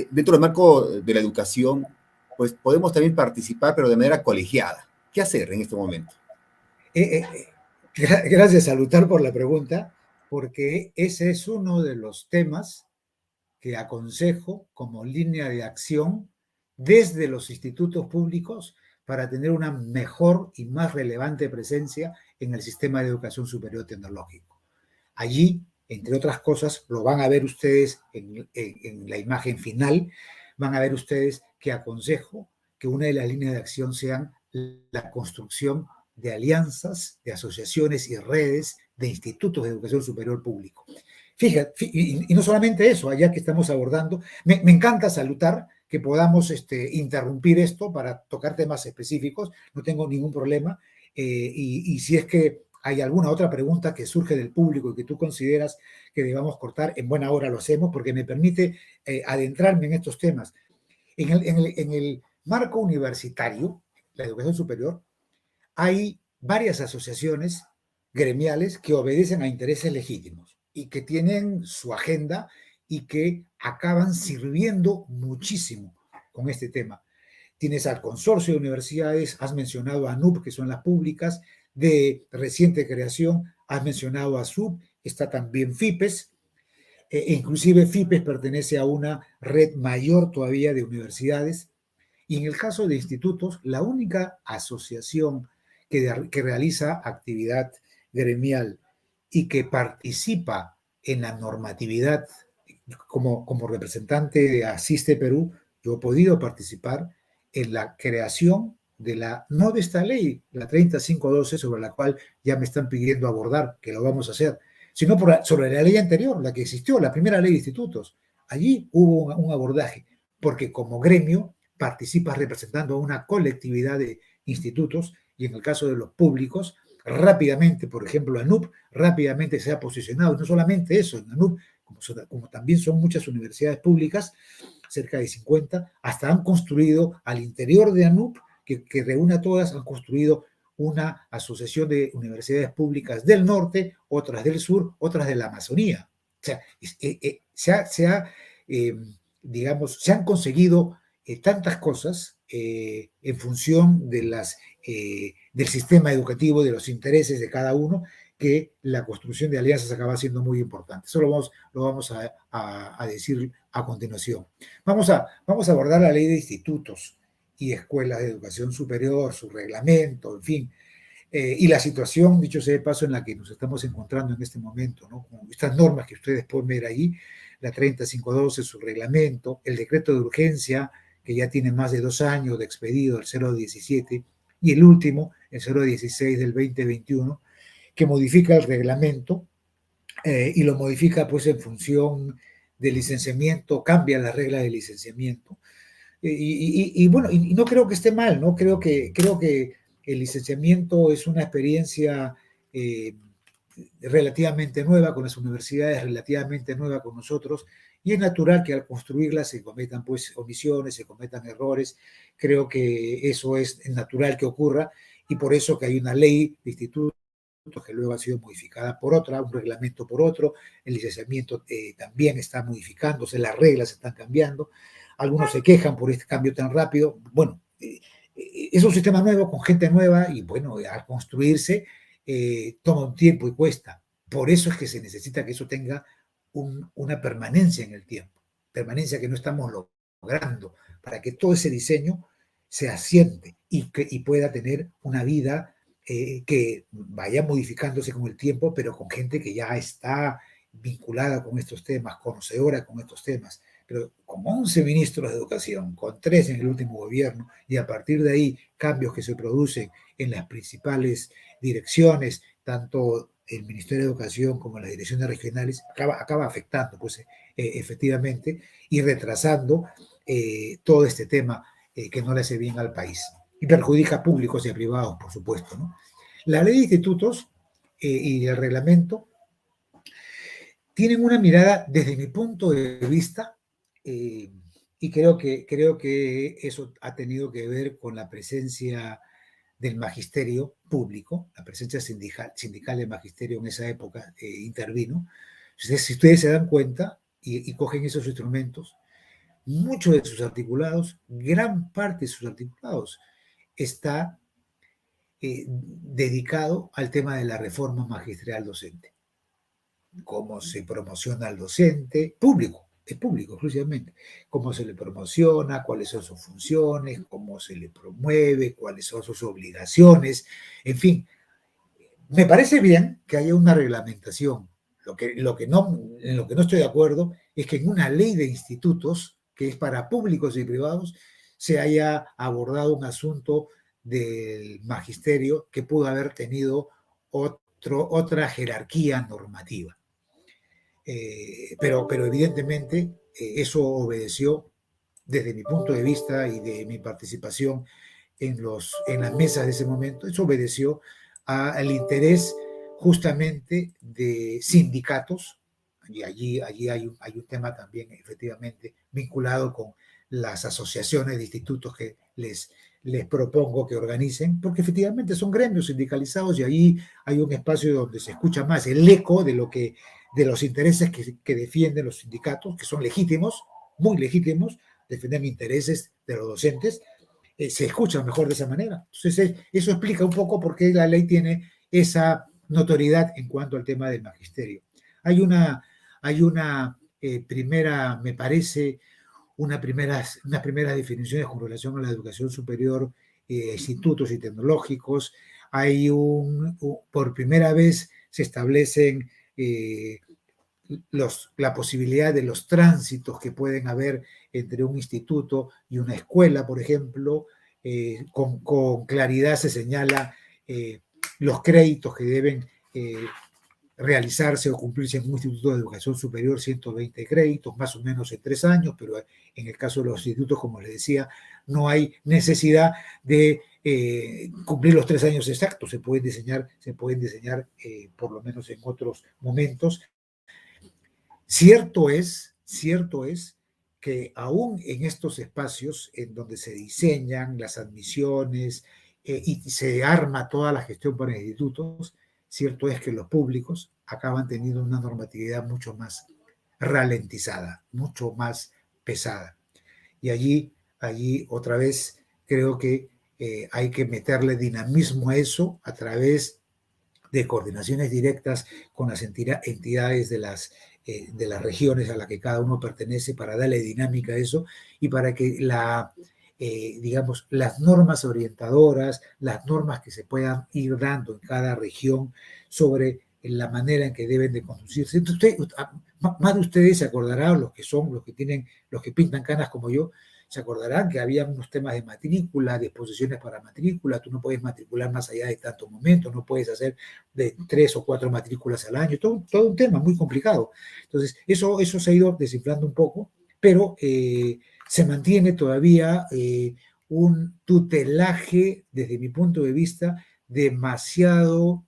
Speaker 4: dentro del marco de la educación, pues podemos también participar, pero de manera colegiada? ¿Qué hacer en este momento?
Speaker 3: Gracias, Salutar, por la pregunta, porque ese es uno de los temas que aconsejo como línea de acción desde los institutos públicos para tener una mejor y más relevante presencia en el sistema de educación superior tecnológico. Allí, entre otras cosas, lo van a ver ustedes en la imagen final, van a ver ustedes que aconsejo que una de las líneas de acción sean la construcción de alianzas, de asociaciones y redes de institutos de educación superior público. Fíjate, y no solamente eso, allá que estamos abordando, me encanta Salutar que podamos interrumpir esto para tocar temas específicos, no tengo ningún problema, y si es que hay alguna otra pregunta que surge del público y que tú consideras que debamos cortar, en buena hora lo hacemos, porque me permite adentrarme en estos temas. En el marco universitario, la educación superior, hay varias asociaciones gremiales que obedecen a intereses legítimos y que tienen su agenda y que acaban sirviendo muchísimo con este tema. Tienes al consorcio de universidades, has mencionado a ANUP, que son las públicas, de reciente creación, has mencionado a SUB, está también FIPES, inclusive FIPES pertenece a una red mayor todavía de universidades, y en el caso de institutos, la única asociación que realiza actividad gremial y que participa en la normatividad como representante de Asiste Perú, yo he podido participar en la creación no de esta ley, la 3512, sobre la cual ya me están pidiendo abordar, que lo vamos a hacer, sino sobre la ley anterior, la que existió, la primera ley de institutos. Allí hubo un abordaje, porque como gremio participas representando a una colectividad de institutos, y en el caso de los públicos, rápidamente, por ejemplo, ANUP rápidamente se ha posicionado, y no solamente eso, en ANUP, como también son muchas universidades públicas, cerca de 50, hasta han construido al interior de ANUP, que reúne a todas, han construido una asociación de universidades públicas del norte, otras del sur, otras de la Amazonía. O sea, digamos, se han conseguido tantas cosas en función de del sistema educativo, de los intereses de cada uno, que la construcción de alianzas acaba siendo muy importante. Eso lo vamos a decir a continuación. Vamos a abordar la ley de institutos y escuelas de educación superior, su reglamento, en fin, y la situación, dicho sea de paso, en la que nos estamos encontrando en este momento, ¿no? Con estas normas que ustedes pueden ver ahí, la 3512, su reglamento, el decreto de urgencia, que ya tiene más de 2 años de expedido, el 017, y el último, el 016 del 2021, que modifica el reglamento y lo modifica pues en función del licenciamiento, cambia las reglas de licenciamiento. Y bueno, y no creo que esté mal, ¿no? Creo que el licenciamiento es una experiencia relativamente nueva con las universidades, relativamente nueva con nosotros, y es natural que al construirlas se cometan pues omisiones, se cometan errores. Creo que eso es natural que ocurra, y por eso que hay una ley de institutos que luego ha sido modificada por otra, un reglamento por otro, el licenciamiento también está modificándose, las reglas están cambiando, algunos se quejan por este cambio tan rápido. Bueno, es un sistema nuevo con gente nueva y bueno, al construirse toma un tiempo y cuesta. Por eso es que se necesita que eso tenga una permanencia en el tiempo, permanencia que no estamos logrando, para que todo ese diseño se asiente y pueda tener una vida que vaya modificándose con el tiempo, pero con gente que ya está vinculada con estos temas, conocedora con estos temas. Pero con 11 ministros de educación, con 3 en el último gobierno, y a partir de ahí cambios que se producen en las principales direcciones, tanto el Ministerio de Educación como las direcciones regionales, acaba afectando, pues, efectivamente, y retrasando todo este tema que no le hace bien al país. Y perjudica a públicos y a privados, por supuesto, ¿no? La ley de institutos y el reglamento tienen una mirada, desde mi punto de vista, y creo que eso ha tenido que ver con la presencia del magisterio público, la presencia sindical del magisterio en esa época intervino. Si ustedes se dan cuenta y cogen esos instrumentos, muchos de sus articulados, gran parte de sus articulados, está dedicado al tema de la reforma magisterial docente. Cómo se promociona al docente público, es público exclusivamente, cómo se le promociona, cuáles son sus funciones, cómo se le promueve, cuáles son sus obligaciones, en fin. Me parece bien que haya una reglamentación. En lo que no estoy de acuerdo es que en una ley de institutos, que es para públicos y privados, se haya abordado un asunto del magisterio que pudo haber tenido otra jerarquía normativa. Pero evidentemente eso obedeció, desde mi punto de vista y de mi participación en las mesas de ese momento, eso obedeció al interés justamente de sindicatos, y allí hay un tema también efectivamente vinculado con las asociaciones de institutos que les propongo que organicen, porque efectivamente son gremios sindicalizados y ahí hay un espacio donde se escucha más el eco de los intereses que defienden los sindicatos, que son legítimos, muy legítimos, defender intereses de los docentes, se escucha mejor de esa manera. Entonces, eso explica un poco por qué la ley tiene esa notoriedad en cuanto al tema del magisterio. Hay una primera, me parece, unas primeras definiciones con relación a la educación superior, institutos y tecnológicos. Por primera vez se establecen la posibilidad de los tránsitos que pueden haber entre un instituto y una escuela, por ejemplo. Con claridad se señala los créditos que deben realizarse o cumplirse en un instituto de educación superior, 120 créditos, más o menos en 3 años, pero en el caso de los institutos, como les decía, no hay necesidad de cumplir los 3 años exactos, se pueden diseñar por lo menos en otros momentos. Cierto es que aún en estos espacios en donde se diseñan las admisiones y se arma toda la gestión para institutos, cierto es que los públicos acaban teniendo una normatividad mucho más ralentizada, mucho más pesada. Y allí otra vez creo que hay que meterle dinamismo a eso a través de coordinaciones directas con las entidades de las regiones a las que cada uno pertenece, para darle dinámica a eso y para que digamos, las normas orientadoras, las normas que se puedan ir dando en cada región sobre la manera en que deben de conducirse. Entonces, más de ustedes se acordarán, los que pintan canas como yo, se acordarán que había unos temas de matrícula, disposiciones para matrícula, tú no puedes matricular más allá de tantos momentos, no puedes hacer de 3 o 4 matrículas al año, todo un tema muy complicado. Entonces, eso se ha ido desinflando un poco, pero se mantiene todavía un tutelaje, desde mi punto de vista, demasiado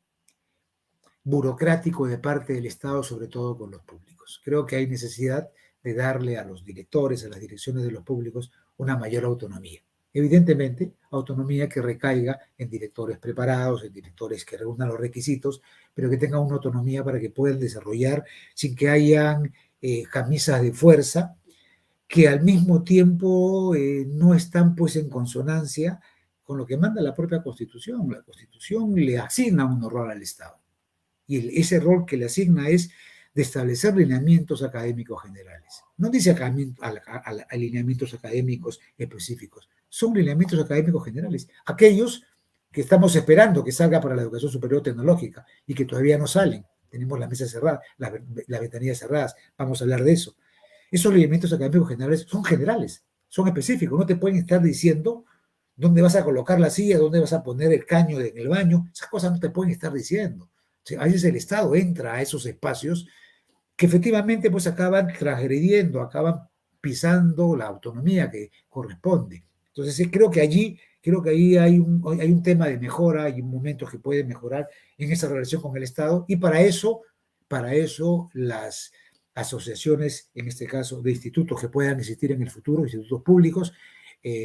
Speaker 3: burocrático de parte del Estado, sobre todo con los públicos. Creo que hay necesidad de darle a los directores, a las direcciones de los públicos, una mayor autonomía. Evidentemente, autonomía que recaiga en directores preparados, en directores que reúnan los requisitos, pero que tengan una autonomía para que puedan desarrollar sin que hayan camisas de fuerza que al mismo tiempo no están pues en consonancia con lo que manda la propia Constitución. La Constitución le asigna un rol al Estado y ese rol que le asigna es de establecer lineamientos académicos generales. No dice alineamientos académicos específicos, son lineamientos académicos generales, aquellos que estamos esperando que salga para la educación superior tecnológica y que todavía no salen. Tenemos las mesas cerradas, las ventanillas cerradas, vamos a hablar de eso. Esos lineamientos académicos generales, son específicos, no te pueden estar diciendo dónde vas a colocar la silla, dónde vas a poner el caño en el baño, esas cosas no te pueden estar diciendo. O sea, a veces el Estado entra a esos espacios que efectivamente pues acaban transgrediendo, acaban pisando la autonomía que corresponde. Entonces creo que ahí hay un tema de mejora, hay momentos que pueden mejorar en esa relación con el Estado y para eso las asociaciones, en este caso de institutos que puedan existir en el futuro, institutos públicos,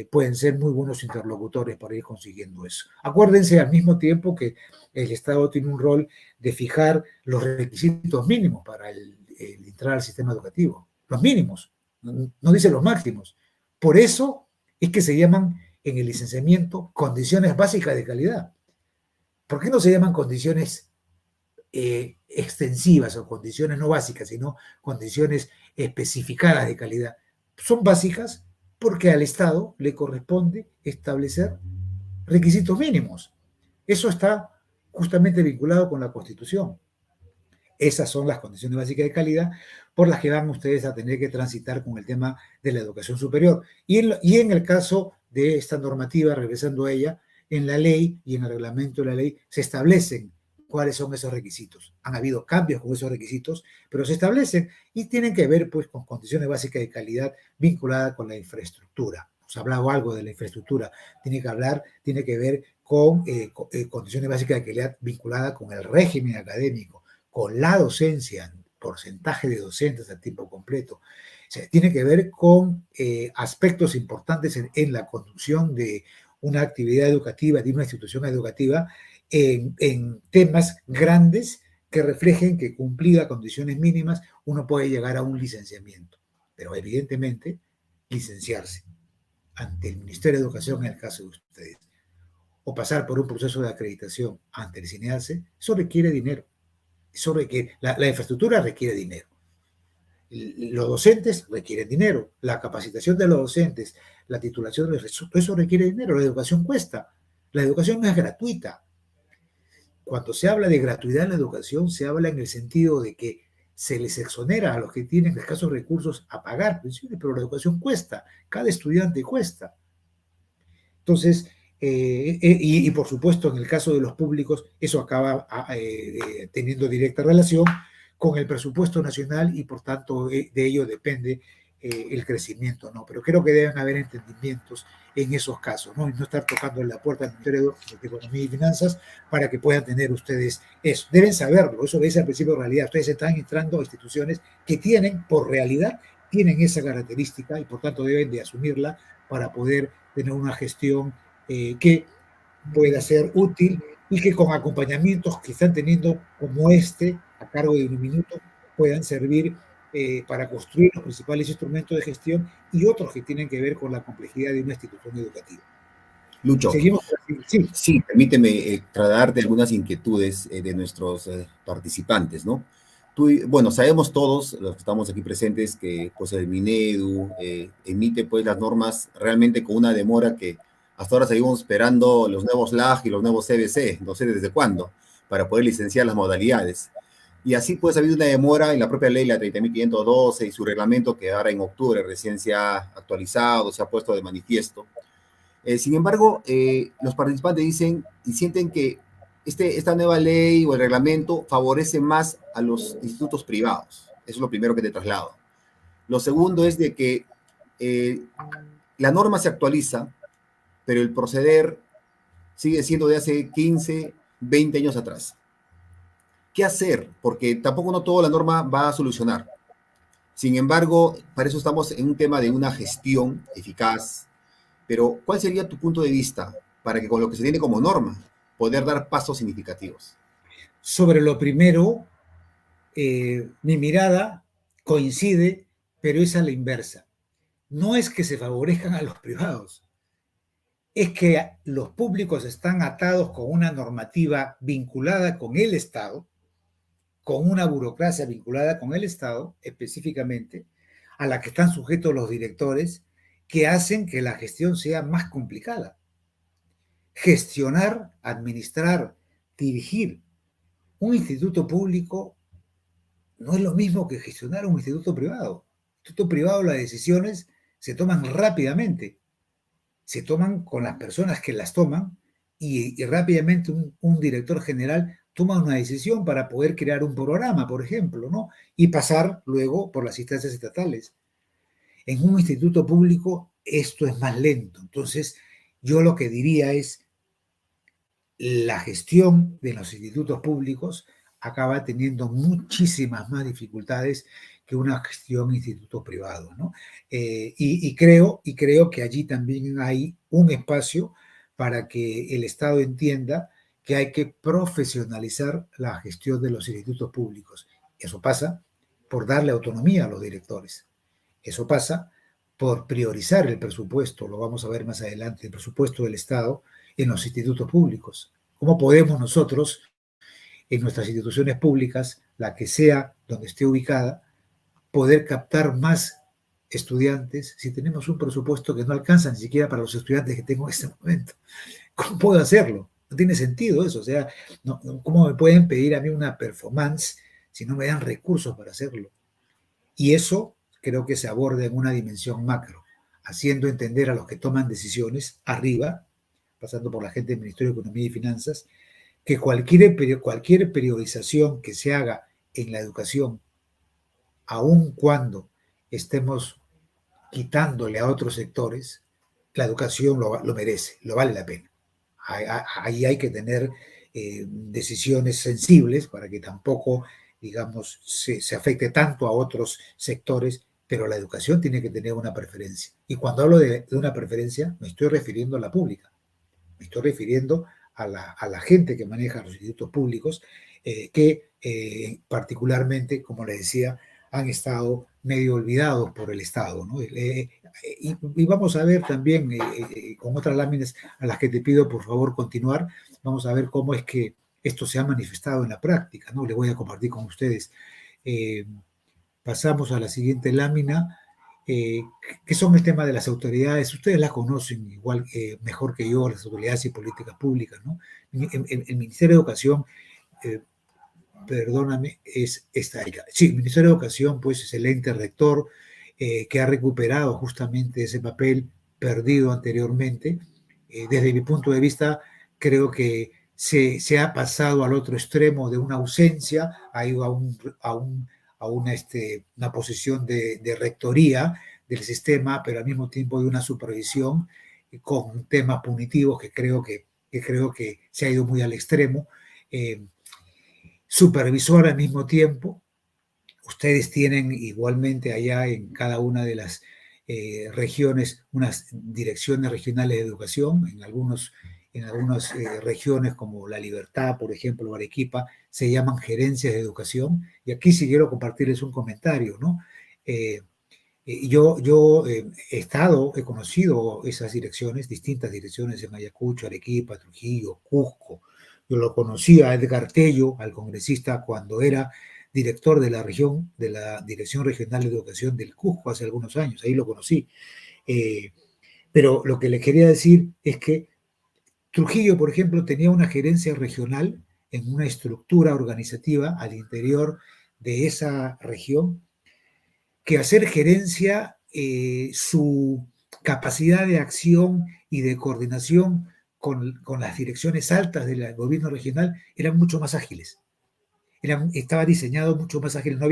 Speaker 3: pueden ser muy buenos interlocutores para ir consiguiendo eso. Acuérdense al mismo tiempo que el Estado tiene un rol de fijar los requisitos mínimos para el entrar al sistema educativo, los mínimos, no dice los máximos. Por eso es que se llaman en el licenciamiento condiciones básicas de calidad. ¿Por qué no se llaman condiciones extensivas o condiciones no básicas, sino condiciones especificadas de calidad? Son básicas porque al Estado le corresponde establecer requisitos mínimos. Eso está justamente vinculado con la Constitución. Esas son las condiciones básicas de calidad por las que van ustedes a tener que transitar con el tema de la educación superior. Y en el caso de esta normativa, regresando a ella, en la ley y en el reglamento de la ley se establecen cuáles son esos requisitos. Han habido cambios con esos requisitos, pero se establecen y tienen que ver pues con condiciones básicas de calidad vinculadas con la infraestructura. Nos ha hablado algo de la infraestructura, tiene que ver con condiciones básicas de calidad vinculadas con el régimen académico, con la docencia, porcentaje de docentes a tiempo completo. O sea, tiene que ver con aspectos importantes en la conducción de una actividad educativa, de una institución educativa, en temas grandes que reflejen que cumplida condiciones mínimas uno puede llegar a un licenciamiento. Pero evidentemente, licenciarse ante el Ministerio de Educación en el caso de ustedes, o pasar por un proceso de acreditación ante el CINEALCE, eso requiere dinero. Eso requiere, la infraestructura requiere dinero. Los docentes requieren dinero. La capacitación de los docentes, la titulación, eso requiere dinero. La educación cuesta. La educación no es gratuita. Cuando se habla de gratuidad en la educación, se habla en el sentido de que se les exonera a los que tienen escasos recursos a pagar pensiones, pero la educación cuesta. Cada estudiante cuesta. Entonces, y por supuesto, en el caso de los públicos, eso acaba teniendo directa relación con el presupuesto nacional y por tanto de ello depende el crecimiento, ¿no? Pero creo que deben haber entendimientos en esos casos, ¿no? Y no estar tocando en la puerta del Ministerio de Economía y Finanzas para que puedan tener ustedes eso. Deben saberlo, eso dice al principio de realidad. Ustedes están entrando a instituciones que tienen, por realidad, tienen esa característica y por tanto deben de asumirla para poder tener una gestión que pueda ser útil y que con acompañamientos que están teniendo como este, a cargo de Uniminuto, puedan servir para construir los principales instrumentos de gestión y otros que tienen que ver con la complejidad de una institución educativa.
Speaker 4: Lucho,
Speaker 3: Seguimos.
Speaker 4: sí, permíteme trasladarte algunas inquietudes de nuestros participantes, ¿no? Bueno, sabemos todos, los que estamos aquí presentes, que pues, el Minedu emite pues, las normas realmente con una demora que hasta ahora seguimos esperando los nuevos LAG y los nuevos CBC, no sé desde cuándo, para poder licenciar las modalidades. Y así pues ha habido una demora en la propia ley, la 30.512 y su reglamento que ahora en octubre recién se ha actualizado, se ha puesto de manifiesto. Sin embargo, los participantes dicen y sienten que esta nueva ley o el reglamento favorece más a los institutos privados. Eso es lo primero que te traslado. Lo segundo es de que la norma se actualiza pero el proceder sigue siendo de hace 15, 20 años atrás. ¿Qué hacer? Porque tampoco no toda la norma va a solucionar. Sin embargo, para eso estamos en un tema de una gestión eficaz. Pero, ¿cuál sería tu punto de vista para que con lo que se tiene como norma poder dar pasos significativos?
Speaker 3: Sobre lo primero, mi mirada coincide, pero es a la inversa. No es que se favorezcan a los privados, es que los públicos están atados con una normativa vinculada con el Estado, con una burocracia vinculada con el Estado específicamente, a la que están sujetos los directores, que hacen que la gestión sea más complicada. Gestionar, administrar, dirigir un instituto público no es lo mismo que gestionar un instituto privado. El instituto privado, las decisiones se toman rápidamente, se toman con las personas que las toman y rápidamente un director general toma una decisión para poder crear un programa, por ejemplo, ¿no? Y pasar luego por las instancias estatales. En un instituto público esto es más lento. Entonces, yo lo que diría es, la gestión de los institutos públicos acaba teniendo muchísimas más dificultades que una gestión de institutos privados, ¿no? Y creo que allí también hay un espacio para que el Estado entienda que hay que profesionalizar la gestión de los institutos públicos. Eso pasa por darle autonomía a los directores. Eso pasa por priorizar el presupuesto, lo vamos a ver más adelante, el presupuesto del Estado en los institutos públicos. ¿Cómo podemos nosotros, en nuestras instituciones públicas, la que sea donde esté ubicada, poder captar más estudiantes si tenemos un presupuesto que no alcanza ni siquiera para los estudiantes que tengo en este momento? ¿Cómo puedo hacerlo? No tiene sentido eso. O sea, ¿cómo me pueden pedir a mí una performance si no me dan recursos para hacerlo? Y eso creo que se aborda en una dimensión macro, haciendo entender a los que toman decisiones arriba, pasando por la gente del Ministerio de Economía y Finanzas, que cualquier priorización que se haga en la educación, aun cuando estemos quitándole a otros sectores, la educación lo merece, lo vale la pena. Ahí hay que tener decisiones sensibles para que tampoco, digamos, se afecte tanto a otros sectores, pero la educación tiene que tener una preferencia. Y cuando hablo de una preferencia, me estoy refiriendo a la pública. Me estoy refiriendo a la gente que maneja los institutos públicos, que particularmente, como les decía, han estado medio olvidados por el Estado, ¿no? Y vamos a ver también, con otras láminas a las que te pido por favor continuar, vamos a ver cómo es que esto se ha manifestado en la práctica, ¿no? Les voy a compartir con ustedes. Pasamos a la siguiente lámina, que son el tema de las autoridades. Ustedes las conocen igual, mejor que yo, las autoridades y políticas públicas, ¿no? El Ministerio de Educación, perdóname, es esta. Sí, el Ministerio de Educación, pues, es el ente rector que ha recuperado justamente ese papel perdido anteriormente. Desde mi punto de vista, creo que se ha pasado al otro extremo de una ausencia, ha ido a una posición de rectoría del sistema, pero al mismo tiempo de una supervisión con temas punitivos que creo que se ha ido muy al extremo. Supervisor al mismo tiempo. Ustedes tienen igualmente allá en cada una de las regiones unas direcciones regionales de educación. En algunas regiones como La Libertad, por ejemplo, o Arequipa, se llaman gerencias de educación. Y aquí sí quiero compartirles un comentario, ¿no? Yo he conocido esas direcciones, distintas direcciones en Ayacucho, Arequipa, Trujillo, Cusco. Yo lo conocí a Edgar Tello, al congresista, cuando era director de la Dirección Regional de Educación del Cusco hace algunos años, ahí lo conocí. Pero lo que les quería decir es que Trujillo, por ejemplo, tenía una gerencia regional en una estructura organizativa al interior de esa región, que hacer gerencia, su capacidad de acción y de coordinación con las direcciones altas del gobierno regional eran mucho más ágiles. Estaba diseñado mucho más ágil. No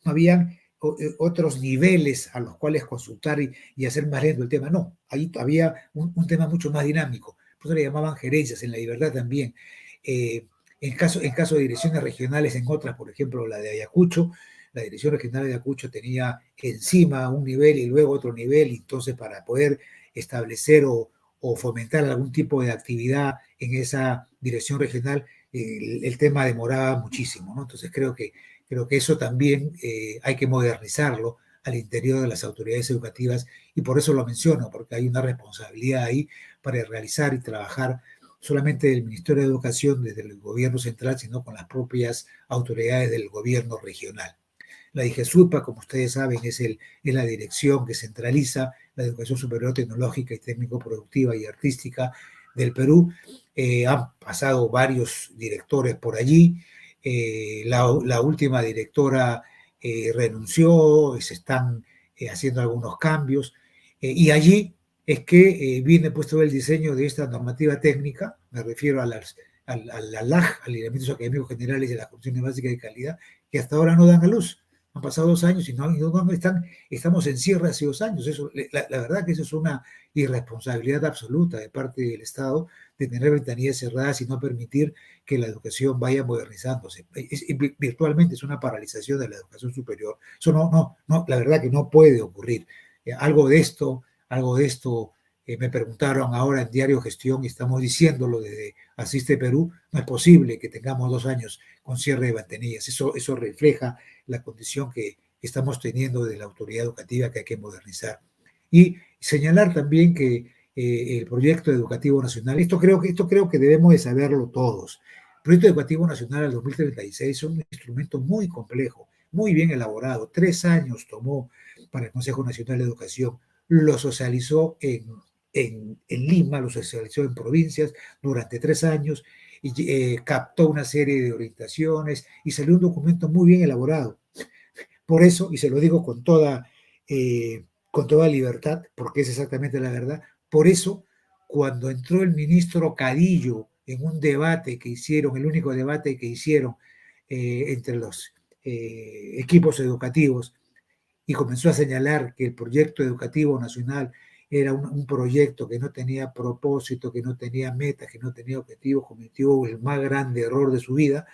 Speaker 3: habían otros niveles a los cuales consultar y hacer más lento el tema. No, ahí había un tema mucho más dinámico. Por eso le llamaban gerencias, en la libertad también. En caso de direcciones regionales, en otras, por ejemplo, la de Ayacucho, la dirección regional de Ayacucho tenía encima un nivel y luego otro nivel, y entonces para poder establecer o fomentar algún tipo de actividad en esa dirección regional, el tema demoraba muchísimo, ¿no? Entonces creo que eso también hay que modernizarlo al interior de las autoridades educativas, y por eso lo menciono, porque hay una responsabilidad ahí para realizar y trabajar solamente del Ministerio de Educación desde el gobierno central, sino con las propias autoridades del gobierno regional. La DIGESUPA, como ustedes saben, es la dirección que centraliza la educación superior tecnológica y técnico-productiva y artística del Perú. Han pasado varios directores por allí. La última directora renunció, se están haciendo algunos cambios, y allí es que viene puesto el diseño de esta normativa técnica, me refiero al LAG, al Lineamientos Académicos Generales de las Condiciones Básicas de Calidad, que hasta ahora no dan a luz. Han pasado 2 años y no estamos en cierre hace 2 años. Eso, la verdad que eso es una irresponsabilidad absoluta de parte del Estado, de tener ventanillas cerradas y no permitir que la educación vaya modernizándose. Virtualmente es una paralización de la educación superior. Eso no, la verdad que no puede ocurrir. Algo de esto me preguntaron ahora en Diario Gestión, y estamos diciéndolo desde Asiste Perú. No es posible que tengamos 2 años con cierre de ventanillas. Eso refleja la condición que estamos teniendo de la autoridad educativa, que hay que modernizar. Y señalar también que el proyecto educativo nacional, esto creo que debemos de saberlo todos. El proyecto educativo nacional al 2036 es un instrumento muy complejo, muy bien elaborado. 3 años tomó para el Consejo Nacional de Educación. Lo socializó en Lima, lo socializó en provincias durante 3 años, y captó una serie de orientaciones y salió un documento muy bien elaborado. Por eso, y se lo digo con toda libertad, porque es exactamente la verdad, por eso cuando entró el ministro Cadillo en un debate que hicieron, el único debate que hicieron entre los equipos educativos, y comenzó a señalar que el proyecto educativo nacional era un proyecto que no tenía propósito, que no tenía metas, que no tenía objetivos, cometió el más grande error de su vida,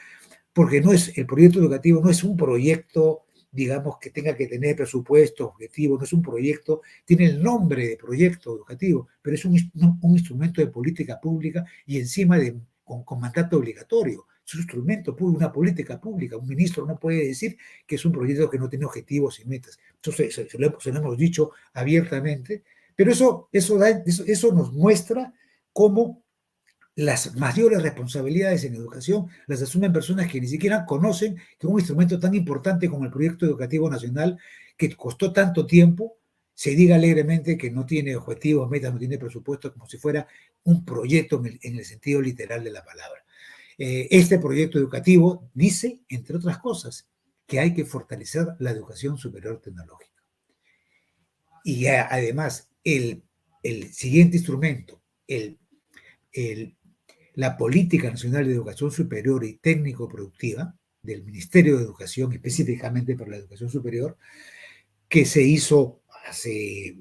Speaker 3: porque el proyecto educativo no es un proyecto, digamos, que tenga que tener presupuesto, objetivo, no es un proyecto, tiene el nombre de proyecto educativo, pero es un instrumento de política pública, y encima con mandato obligatorio. Es un instrumento, una política pública. Un ministro no puede decir que es un proyecto que no tiene objetivos y metas. Entonces, se lo hemos dicho abiertamente, pero eso nos muestra cómo las mayores responsabilidades en educación las asumen personas que ni siquiera conocen que un instrumento tan importante como el Proyecto Educativo Nacional, que costó tanto tiempo, se diga alegremente que no tiene objetivos, metas, no tiene presupuesto, como si fuera un proyecto en el sentido literal de la palabra. Este proyecto educativo dice, entre otras cosas, que hay que fortalecer la educación superior tecnológica. Y además, el siguiente instrumento, la Política Nacional de Educación Superior y Técnico-Productiva del Ministerio de Educación, específicamente para la educación superior, que se hizo hace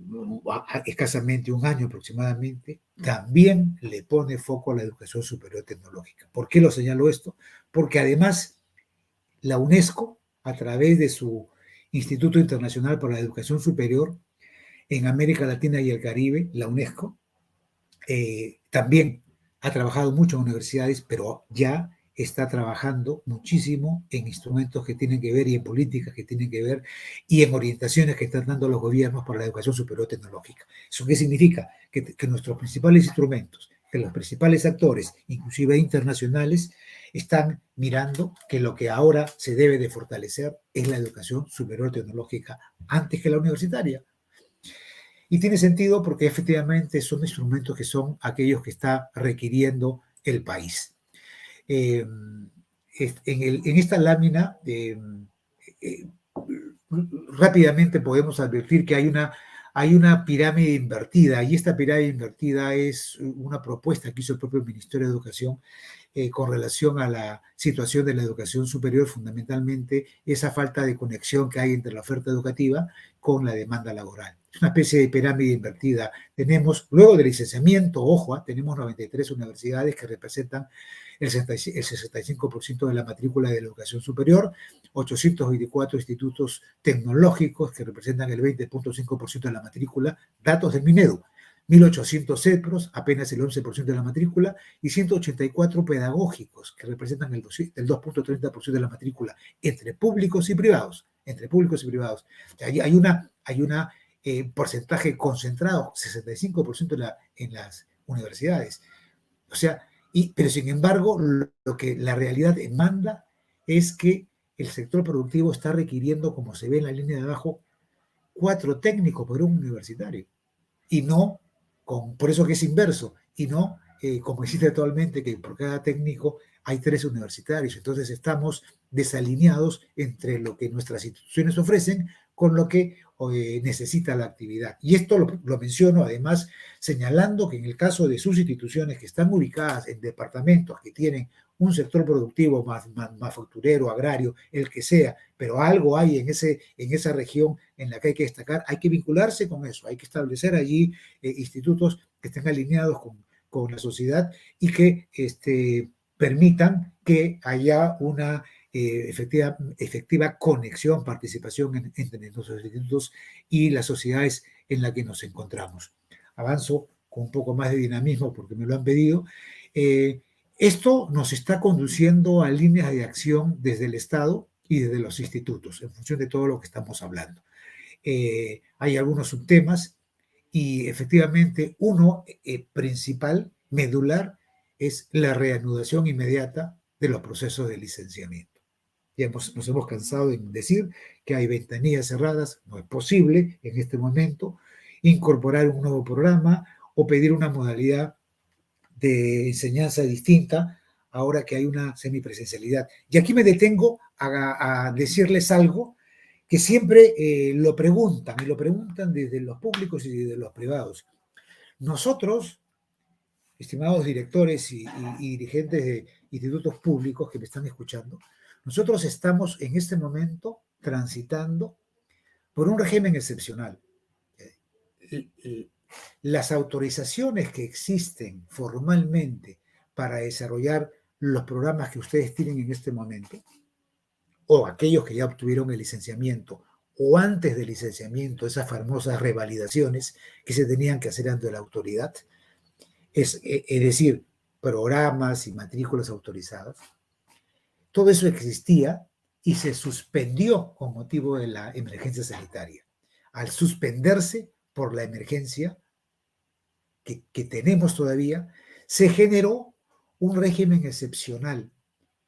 Speaker 3: escasamente 1 año aproximadamente, también le pone foco a la educación superior tecnológica. ¿Por qué lo señalo esto? Porque además la UNESCO, a través de su Instituto Internacional para la Educación Superior en América Latina y el Caribe, la UNESCO, también ha trabajado mucho en universidades, pero ya está trabajando muchísimo en instrumentos que tienen que ver, y en políticas que tienen que ver, y en orientaciones que están dando los gobiernos para la educación superior tecnológica. ¿Eso qué significa? Que nuestros principales instrumentos, que los principales actores, inclusive internacionales, están mirando que lo que ahora se debe de fortalecer es la educación superior tecnológica antes que la universitaria. Y tiene sentido porque efectivamente son instrumentos que son aquellos que está requiriendo el país. En esta lámina, rápidamente podemos advertir que hay una pirámide invertida, y esta pirámide invertida es una propuesta que hizo el propio Ministerio de Educación, con relación a la situación de la educación superior, fundamentalmente esa falta de conexión que hay entre la oferta educativa con la demanda laboral. Es una especie de pirámide invertida. Tenemos, luego del licenciamiento, ojo, tenemos 93 universidades que representan el 65% de la matrícula de la educación superior, 824 institutos tecnológicos que representan el 20.5% de la matrícula, datos del Minedu, 1.800 CEPROS, apenas el 11% de la matrícula, y 184 pedagógicos que representan el 2.30% de la matrícula, entre públicos y privados. Entre públicos y privados. Hay una porcentaje concentrado, 65% en las universidades. O sea, pero sin embargo, lo que la realidad demanda es que el sector productivo está requiriendo, como se ve en la línea de abajo, 4 técnicos por un universitario. Y no, por eso que es inverso, y no como existe actualmente, que por cada técnico hay 3 universitarios. Entonces estamos desalineados entre lo que nuestras instituciones ofrecen con lo que necesita la actividad. Y esto lo menciono además señalando que en el caso de sus instituciones que están ubicadas en departamentos que tienen un sector productivo manufacturero, agrario, el que sea, pero algo hay en esa región en la que hay que destacar, hay que vincularse con eso, hay que establecer allí institutos que estén alineados con la sociedad y que permitan que haya una efectiva conexión, participación entre nuestros institutos y las sociedades en las que nos encontramos. Avanzo con un poco más de dinamismo porque me lo han pedido. Esto nos está conduciendo a líneas de acción desde el Estado y desde los institutos, en función de todo lo que estamos hablando. Hay algunos subtemas y efectivamente uno principal, medular, es la reanudación inmediata de los procesos de licenciamiento. Ya nos hemos cansado de decir que hay ventanillas cerradas, no es posible en este momento incorporar un nuevo programa o pedir una modalidad de enseñanza distinta ahora que hay una semipresencialidad. Y aquí me detengo a decirles algo que siempre lo preguntan, y lo preguntan desde los públicos y desde los privados. Nosotros, estimados directores y dirigentes de institutos públicos que me están escuchando, nosotros estamos en este momento transitando por un régimen excepcional. Las autorizaciones que existen formalmente para desarrollar los programas que ustedes tienen en este momento, o aquellos que ya obtuvieron el licenciamiento, o antes del licenciamiento, esas famosas revalidaciones que se tenían que hacer ante la autoridad, es decir, programas y matrículas autorizadas, todo eso existía y se suspendió con motivo de la emergencia sanitaria. Al suspenderse por la emergencia que tenemos todavía, se generó un régimen excepcional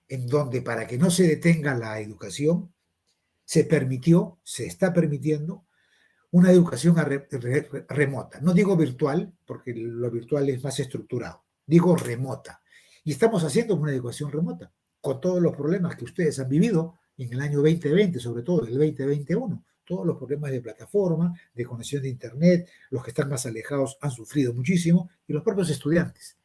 Speaker 3: en donde, para que no se detenga la educación, se está permitiendo una educación remota. No digo virtual, porque lo virtual es más estructurado, digo remota. Y estamos haciendo una educación remota, con todos los problemas que ustedes han vivido en el año 2020, sobre todo en el 2021. Todos los problemas de plataforma, de conexión de internet, los que están más alejados han sufrido muchísimo, y los propios estudiantes.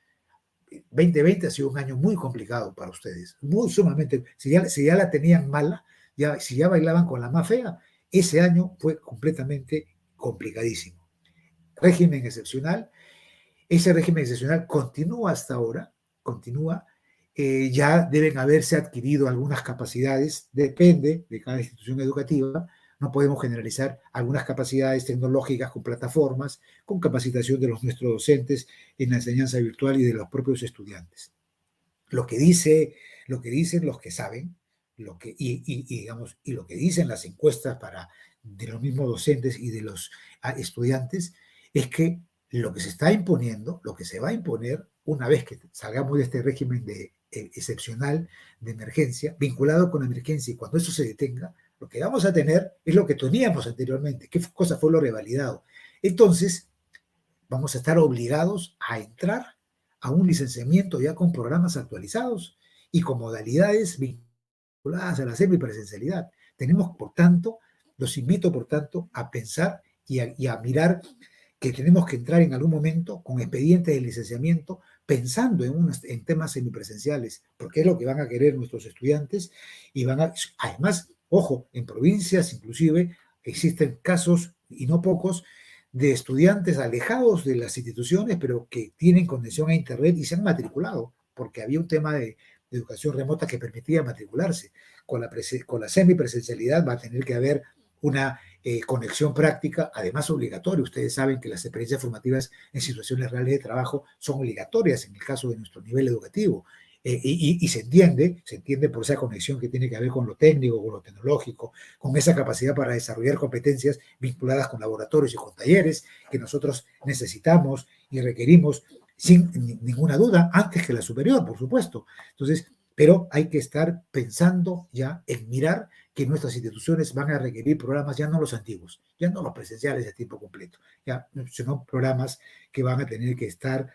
Speaker 3: 2020 ha sido un año muy complicado para ustedes, muy sumamente. Si ya la tenían mala, si ya bailaban con la más fea, ese año fue completamente complicadísimo. Régimen excepcional. Ese régimen excepcional continúa hasta ahora, ya deben haberse adquirido algunas capacidades, depende de cada institución educativa. No podemos generalizar algunas capacidades tecnológicas con plataformas, con capacitación de nuestros docentes en la enseñanza virtual y de los propios estudiantes. Lo que dicen los que saben, digamos, y lo que dicen las encuestas de los mismos docentes y de los estudiantes, es que lo que se está imponiendo, lo que se va a imponer una vez que salgamos de este régimen excepcional de emergencia, vinculado con la emergencia, y cuando eso se detenga, lo que vamos a tener es lo que teníamos anteriormente. ¿Qué cosa fue lo revalidado? Entonces, vamos a estar obligados a entrar a un licenciamiento ya con programas actualizados y con modalidades vinculadas a la semipresencialidad. Los invito, por tanto, a pensar y a mirar que tenemos que entrar en algún momento con expedientes de licenciamiento pensando en temas semipresenciales, porque es lo que van a querer nuestros estudiantes y además, ojo, en provincias inclusive existen casos, y no pocos, de estudiantes alejados de las instituciones, pero que tienen conexión a Internet y se han matriculado, porque había un tema de educación remota que permitía matricularse. Con la semipresencialidad va a tener que haber una conexión práctica, además obligatoria. Ustedes saben que las experiencias formativas en situaciones reales de trabajo son obligatorias en el caso de nuestro nivel educativo. Y se entiende por esa conexión que tiene que haber con lo técnico, con lo tecnológico, con esa capacidad para desarrollar competencias vinculadas con laboratorios y con talleres que nosotros necesitamos y requerimos sin ninguna duda, antes que la superior, por supuesto. Entonces, pero hay que estar pensando ya en mirar que nuestras instituciones van a requerir programas ya no los antiguos, ya no los presenciales de tiempo completo, ya, sino programas que van a tener que estar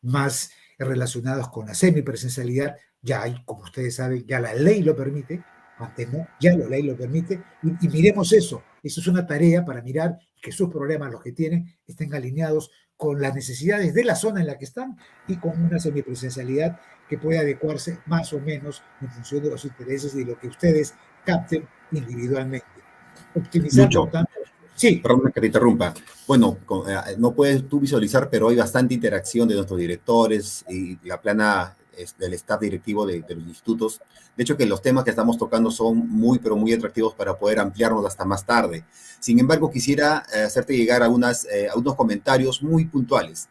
Speaker 3: más relacionados con la semipresencialidad. Ya hay, como ustedes saben, ya la ley lo permite, antes no, ya la ley lo permite, y miremos eso. Eso es una tarea para mirar que sus programas, los que tienen, estén alineados con las necesidades de la zona en la que están y con una semipresencialidad que pueda adecuarse más o menos en función de los intereses y de lo que ustedes capten individualmente. Optimizar,
Speaker 4: Lucho,
Speaker 3: por tanto. Sí.
Speaker 4: perdón que te interrumpa. Bueno, no puedes tú visualizar, pero hay bastante interacción de nuestros directores y la plana del staff directivo de los institutos. De hecho, que los temas que estamos tocando son muy, pero muy atractivos para poder ampliarnos hasta más tarde. Sin embargo, quisiera hacerte llegar a unos comentarios muy puntuales.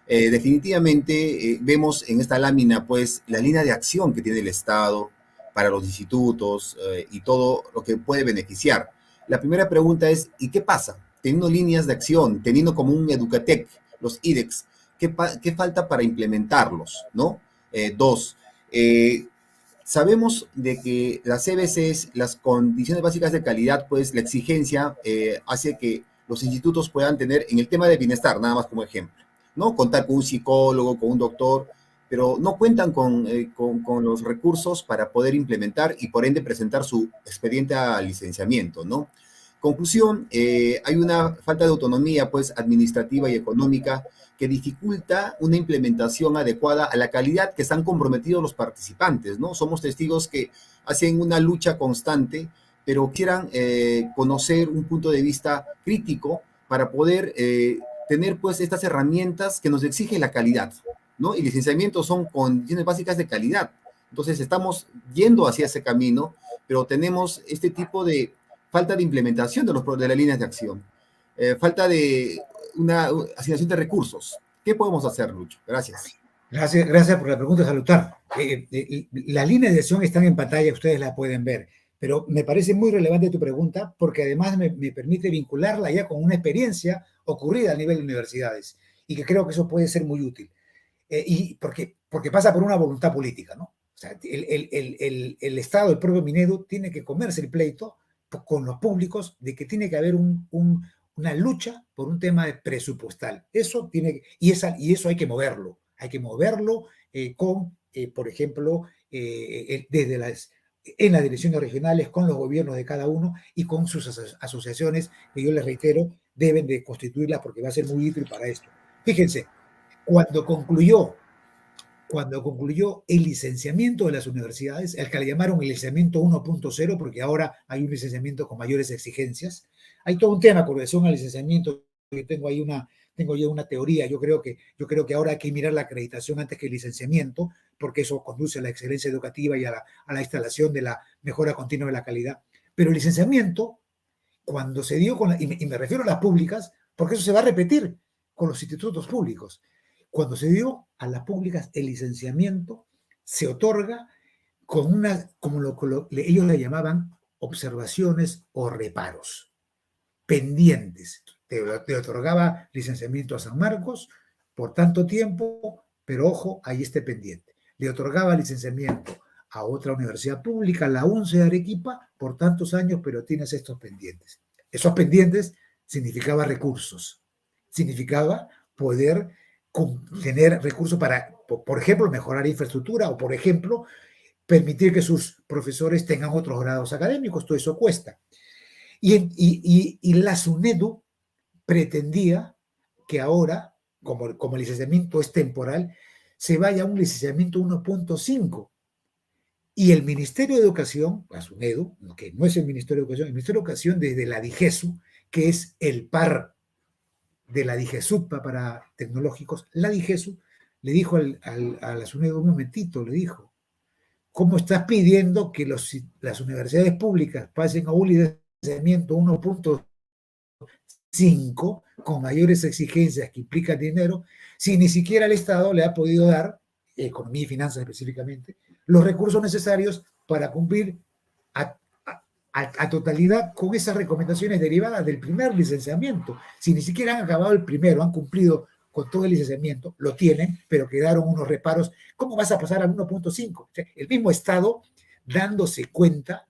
Speaker 4: Definitivamente vemos en esta lámina, pues, la línea de acción que tiene el Estado para los institutos y todo lo que puede beneficiar. La primera pregunta es, ¿y qué pasa? Teniendo líneas de acción, teniendo como un Educatec, los IDEX, ¿qué falta para implementarlos? ¿No? Dos, sabemos de que las CBCs, las condiciones básicas de calidad, pues la exigencia hace que los institutos puedan tener, en el tema de bienestar, nada más como ejemplo, ¿no? Contar con un psicólogo, con un doctor, pero no cuentan con los recursos para poder implementar y por ende presentar su expediente a licenciamiento, ¿no? Conclusión, hay una falta de autonomía, pues, administrativa y económica que dificulta una implementación adecuada a la calidad que están comprometidos los participantes, ¿no? Somos testigos que hacen una lucha constante, pero quieran conocer un punto de vista crítico para poder tener, pues, estas herramientas que nos exige la calidad, ¿no? Y licenciamiento son condiciones básicas de calidad. Entonces, estamos yendo hacia ese camino, pero tenemos este tipo de falta de implementación de las líneas de acción, falta de una asignación de recursos. ¿Qué podemos hacer, Lucho? Gracias.
Speaker 3: Gracias por la pregunta, saludar. Las líneas de acción están en pantalla, ustedes la pueden ver, pero me parece muy relevante tu pregunta porque además me permite vincularla ya con una experiencia ocurrida a nivel de universidades y que creo que eso puede ser muy útil. Y porque pasa por una voluntad política, ¿no? O sea, el Estado, el propio Minedu, tiene que comerse el pleito con los públicos de que tiene que haber una lucha por un tema presupuestal. Eso eso hay que moverlo. Hay que moverlo por ejemplo, en las direcciones regionales, con los gobiernos de cada uno y con sus asociaciones, que yo les reitero, deben de constituirlas porque va a ser muy útil para esto. Fíjense, cuando concluyó el licenciamiento de las universidades, el que le llamaron el licenciamiento 1.0, porque ahora hay un licenciamiento con mayores exigencias, hay todo un tema con relación al licenciamiento. Yo tengo ya una teoría. Yo creo que ahora hay que mirar la acreditación antes que el licenciamiento, porque eso conduce a la excelencia educativa y a la instalación de la mejora continua de la calidad. Pero el licenciamiento, cuando se dio y me refiero a las públicas, porque eso se va a repetir con los institutos públicos. Cuando se dio a las públicas el licenciamiento, se otorga con ellos le llamaban observaciones o reparos, pendientes. Te otorgaba licenciamiento a San Marcos por tanto tiempo, pero ojo, ahí esté pendiente. Le otorgaba licenciamiento a otra universidad pública, la UNCE de Arequipa, por tantos años, pero tienes estos pendientes. Esos pendientes significaba recursos, significaba poder tener recursos para, por ejemplo, mejorar infraestructura o, por ejemplo, permitir que sus profesores tengan otros grados académicos. Todo eso cuesta. Y la SUNEDU pretendía que ahora como el licenciamiento es temporal, se vaya a un licenciamiento 1.5. Y el Ministerio de Educación, a SUNEDU, que no es el Ministerio de Educación, el Ministerio de Educación desde la DIGESU, que es el par de la DIGESUPA para tecnológicos, la DIGESU le dijo a la SUNEDU, un momentito, le dijo, ¿cómo estás pidiendo que las universidades públicas pasen a un licenciamiento 1.5 con mayores exigencias que implican dinero, si ni siquiera el Estado le ha podido dar, economía y finanzas específicamente, los recursos necesarios para cumplir a totalidad con esas recomendaciones derivadas del primer licenciamiento? Si ni siquiera han acabado el primero, han cumplido con todo el licenciamiento, lo tienen, pero quedaron unos reparos. ¿Cómo vas a pasar al 1.5? O sea, el mismo Estado dándose cuenta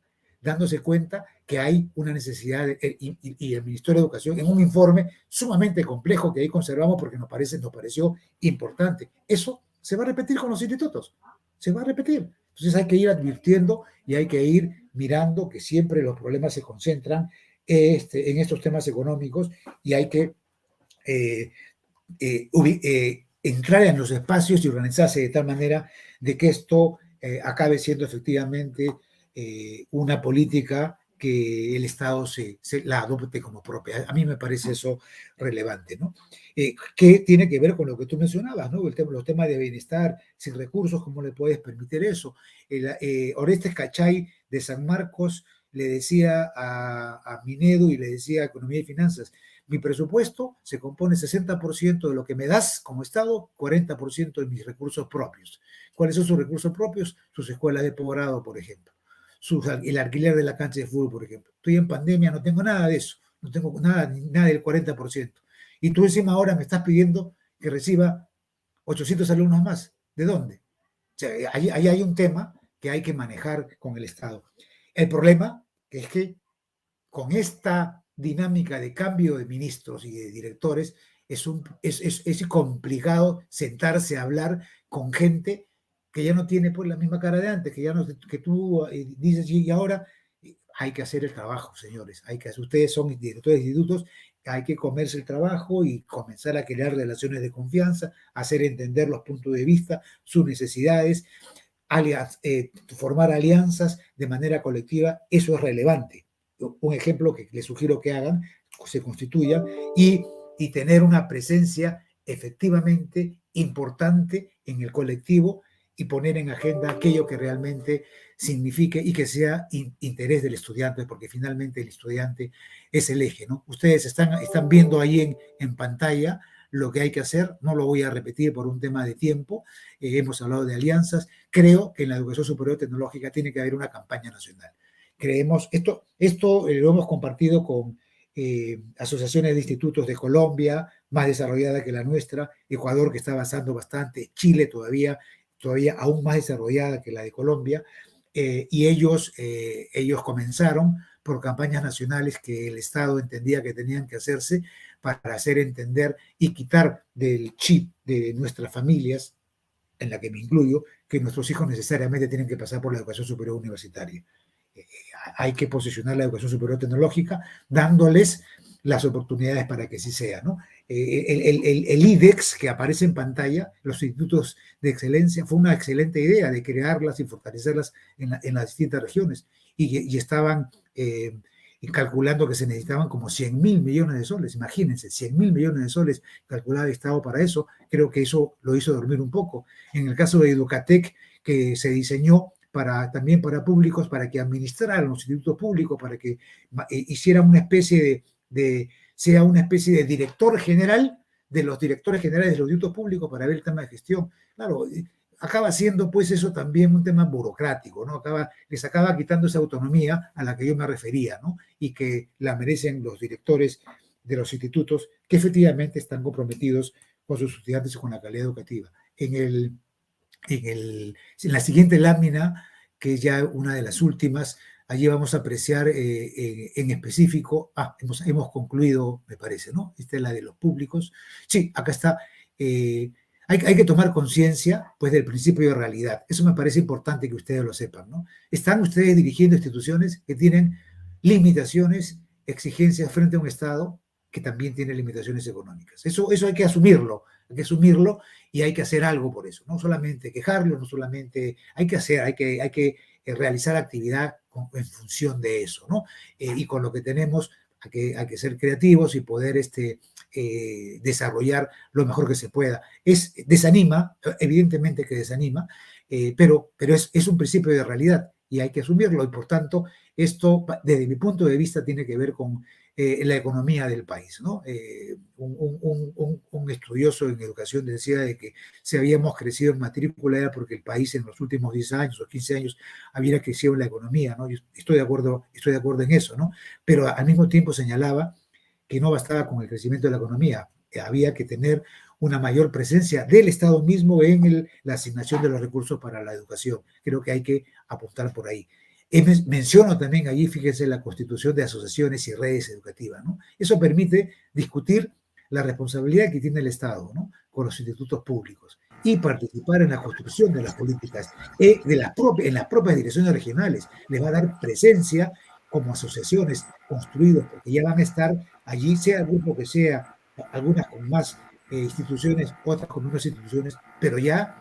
Speaker 3: que hay una necesidad, y el Ministerio de Educación, en un informe sumamente complejo que ahí conservamos porque nos pareció importante. Eso se va a repetir con los institutos, se va a repetir. Entonces hay que ir advirtiendo y hay que ir mirando que siempre los problemas se concentran en estos temas económicos, y hay que entrar en los espacios y organizarse de tal manera de que esto acabe siendo efectivamente una política que el Estado se la adopte como propia. A mí me parece eso relevante, ¿no? Que tiene que ver con lo que tú mencionabas, ¿no? Los temas de bienestar, sin recursos, ¿cómo le puedes permitir eso? Orestes Cachay de San Marcos le decía a Minedu y le decía a Economía y Finanzas, mi presupuesto se compone 60% de lo que me das como Estado, 40% de mis recursos propios. ¿Cuáles son sus recursos propios? Sus escuelas de posgrado, por ejemplo. El alquiler de la cancha de fútbol, por ejemplo. Estoy en pandemia, no tengo nada de eso. No tengo nada del 40%. Y tú encima ahora me estás pidiendo que reciba 800 alumnos más. ¿De dónde? O sea, ahí hay un tema que hay que manejar con el Estado. El problema es que con esta dinámica de cambio de ministros y de directores es complicado sentarse a hablar con gente que ya no tiene pues la misma cara de antes, que tú dices, y ahora hay que hacer el trabajo, señores. Ustedes son directores de institutos, hay que comerse el trabajo y comenzar a crear relaciones de confianza, hacer entender los puntos de vista, sus necesidades, formar alianzas de manera colectiva. Eso es relevante. Un ejemplo que les sugiero que hagan, se constituyan y tener una presencia efectivamente importante en el colectivo y poner en agenda aquello que realmente signifique y que sea interés del estudiante, porque finalmente el estudiante es el eje, ¿no? Ustedes están viendo ahí en pantalla lo que hay que hacer, no lo voy a repetir por un tema de tiempo, hemos hablado de alianzas. Creo que en la educación superior tecnológica tiene que haber una campaña nacional. Creemos, esto lo hemos compartido con asociaciones de institutos de Colombia, más desarrollada que la nuestra, Ecuador, que está avanzando bastante, Chile todavía aún más desarrollada que la de Colombia, y ellos comenzaron por campañas nacionales que el Estado entendía que tenían que hacerse para hacer entender y quitar del chip de nuestras familias, en la que me incluyo, que nuestros hijos necesariamente tienen que pasar por la educación superior universitaria. Hay que posicionar la educación superior tecnológica dándoles las oportunidades para que sí sea, ¿no? El IDEX que aparece en pantalla, los institutos de excelencia, fue una excelente idea de crearlas y fortalecerlas en las distintas regiones, y estaban calculando que se necesitaban como 100.000 millones de soles. Imagínense, 100.000 millones de soles calculaba el Estado para eso. Creo que eso lo hizo dormir un poco. En el caso de Educatec, que se diseñó también para públicos, para que administraran los institutos públicos, para que hicieran una especie sea una especie de director general de los directores generales de los institutos públicos para ver el tema de gestión. Claro, acaba siendo pues eso también un tema burocrático, ¿no? Les acaba quitando esa autonomía a la que yo me refería, ¿no? Y que la merecen los directores de los institutos que efectivamente están comprometidos con sus estudiantes y con la calidad educativa. En la siguiente lámina, que es ya una de las últimas, allí vamos a apreciar en específico, hemos concluido, me parece, ¿no? Esta es la de los públicos. Sí, acá está. Hay que tomar conciencia, pues, del principio de realidad. Eso me parece importante que ustedes lo sepan, ¿no? Están ustedes dirigiendo instituciones que tienen limitaciones, exigencias frente a un Estado que también tiene limitaciones económicas. Eso hay que asumirlo. hay que asumirlo y hay que hacer algo por eso. No solamente quejarlo, no solamente hay que hacer, hay que realizar actividad en función de eso, ¿no? Y con lo que tenemos hay que ser creativos y poder desarrollar lo mejor que se pueda. Desanima, evidentemente que desanima, pero es un principio de realidad y hay que asumirlo y por tanto esto desde mi punto de vista tiene que ver con la economía del país, ¿no? Un estudioso en educación decía de que si habíamos crecido en matrícula era porque el país en los últimos 10 años o 15 años había crecido en la economía, ¿no? Yo estoy de acuerdo en eso, ¿no? Pero al mismo tiempo señalaba que no bastaba con el crecimiento de la economía, había que tener una mayor presencia del Estado mismo en la asignación de los recursos para la educación. Creo que hay que apostar por ahí. Menciono también allí, fíjense, la constitución de asociaciones y redes educativas, ¿no? Eso permite discutir la responsabilidad que tiene el Estado, ¿no? Con los institutos públicos y participar en la construcción de las políticas en las propias direcciones regionales. Les va a dar presencia como asociaciones construidos, porque ya van a estar allí, sea el grupo que sea, algunas con más instituciones, otras con menos instituciones, pero ya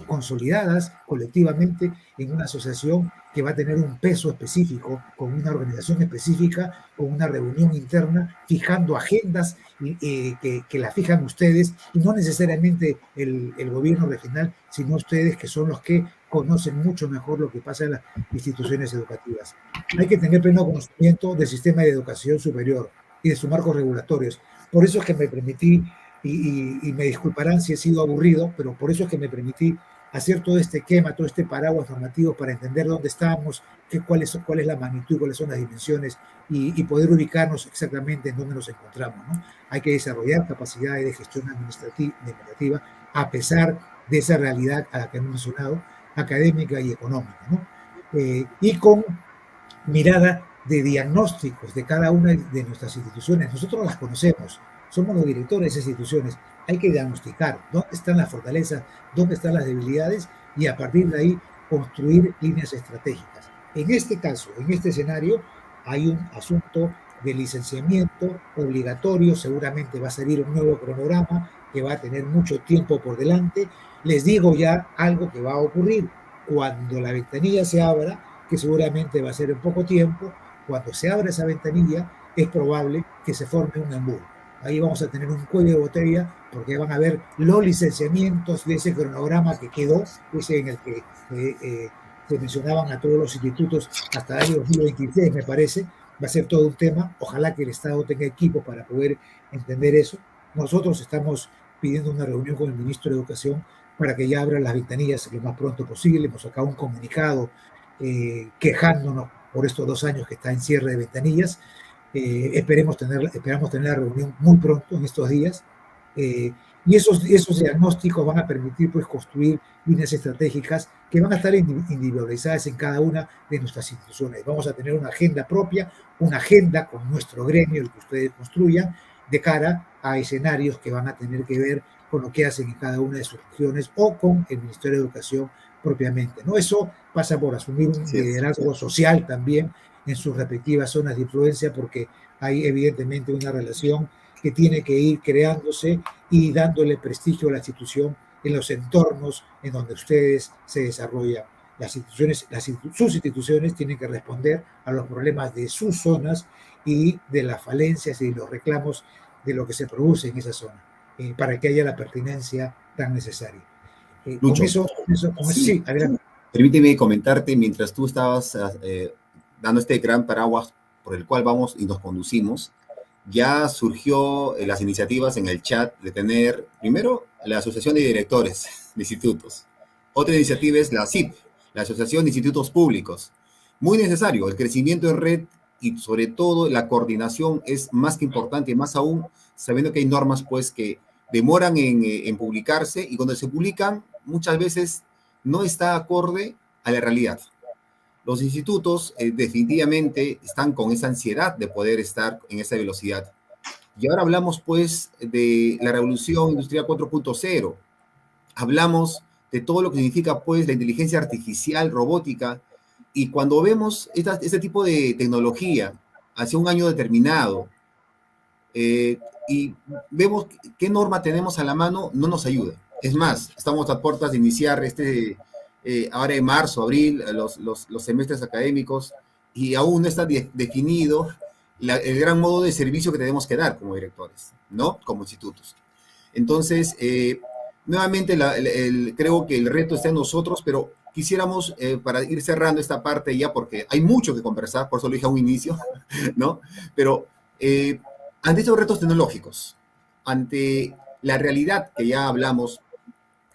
Speaker 3: consolidadas colectivamente en una asociación que va a tener un peso específico, con una organización específica, con una reunión interna, fijando agendas que la fijan ustedes, y no necesariamente el gobierno regional, sino ustedes que son los que conocen mucho mejor lo que pasa en las instituciones educativas. Hay que tener pleno conocimiento del sistema de educación superior y de sus marcos regulatorios. Por eso es que me permití, y me disculparán si he sido aburrido, pero por eso es que me permití hacer todo este esquema, todo este paraguas normativo para entender dónde estamos, cuál es la magnitud, cuáles son las dimensiones y poder ubicarnos exactamente en dónde nos encontramos, ¿no? Hay que desarrollar capacidades de gestión administrativa a pesar de esa realidad a la que hemos mencionado, académica y económica, ¿no? Y con mirada de diagnósticos de cada una de nuestras instituciones. Nosotros las conocemos, somos los directores de esas instituciones. Hay que diagnosticar dónde están las fortalezas, dónde están las debilidades y a partir de ahí construir líneas estratégicas. En este caso, en este escenario, hay un asunto de licenciamiento obligatorio, seguramente va a salir un nuevo cronograma que va a tener mucho tiempo por delante. Les digo ya algo que va a ocurrir cuando la ventanilla se abra, que seguramente va a ser en poco tiempo. Cuando se abra esa ventanilla, es probable que se forme un embudo. Ahí vamos a tener un cuello de botella porque van a ver los licenciamientos de ese cronograma que quedó, ese en el que se mencionaban a todos los institutos hasta el año 2026, me parece. Va a ser todo un tema. Ojalá que el Estado tenga equipo para poder entender eso. Nosotros estamos pidiendo una reunión con el ministro de Educación para que ya abran las ventanillas lo más pronto posible. Hemos sacado un comunicado quejándonos por estos 2 años que está en cierre de ventanillas. Esperamos tener la reunión muy pronto en estos días. Y esos diagnósticos van a permitir pues, construir líneas estratégicas que van a estar individualizadas en cada una de nuestras instituciones. Vamos a tener una agenda propia, una agenda con nuestro gremio, el que ustedes construyan, de cara a escenarios que van a tener que ver con lo que hacen en cada una de sus regiones o con el Ministerio de Educación propiamente, ¿no? Eso pasa por asumir un liderazgo social también en sus respectivas zonas de influencia, porque hay evidentemente una relación que tiene que ir creándose y dándole prestigio a la institución en los entornos en donde ustedes se desarrollan. Sus instituciones tienen que responder a los problemas de sus zonas y de las falencias y los reclamos de lo que se produce en esa zona, para que haya la pertinencia tan necesaria.
Speaker 4: Lucho,
Speaker 3: sí, adelante.
Speaker 4: Permíteme comentarte, mientras tú estabas dando este gran paraguas por el cual vamos y nos conducimos, ya surgió las iniciativas en el chat de tener, primero, la Asociación de Directores de Institutos. Otra iniciativa es la ASIP, la Asociación de Institutos Públicos. Muy necesario, el crecimiento en red y sobre todo la coordinación es más que importante, más aún sabiendo que hay normas pues que demoran en publicarse y cuando se publican muchas veces no está acorde a la realidad. Los institutos definitivamente están con esa ansiedad de poder estar en esa velocidad. Y ahora hablamos pues de la revolución industrial 4.0. Hablamos de todo lo que significa pues la inteligencia artificial, robótica. Y cuando vemos este tipo de tecnología hacia un año determinado, y vemos qué norma tenemos a la mano, no nos ayuda. Es más, estamos a puertas de iniciar ahora en marzo, abril, los semestres académicos, y aún no está definido el gran modo de servicio que tenemos que dar como directores, ¿no? Como institutos. Entonces, nuevamente, creo que el reto está en nosotros, pero quisiéramos, para ir cerrando esta parte ya, porque hay mucho que conversar, por eso lo dije a un inicio, ¿no? Pero ante estos retos tecnológicos, ante la realidad que ya hablamos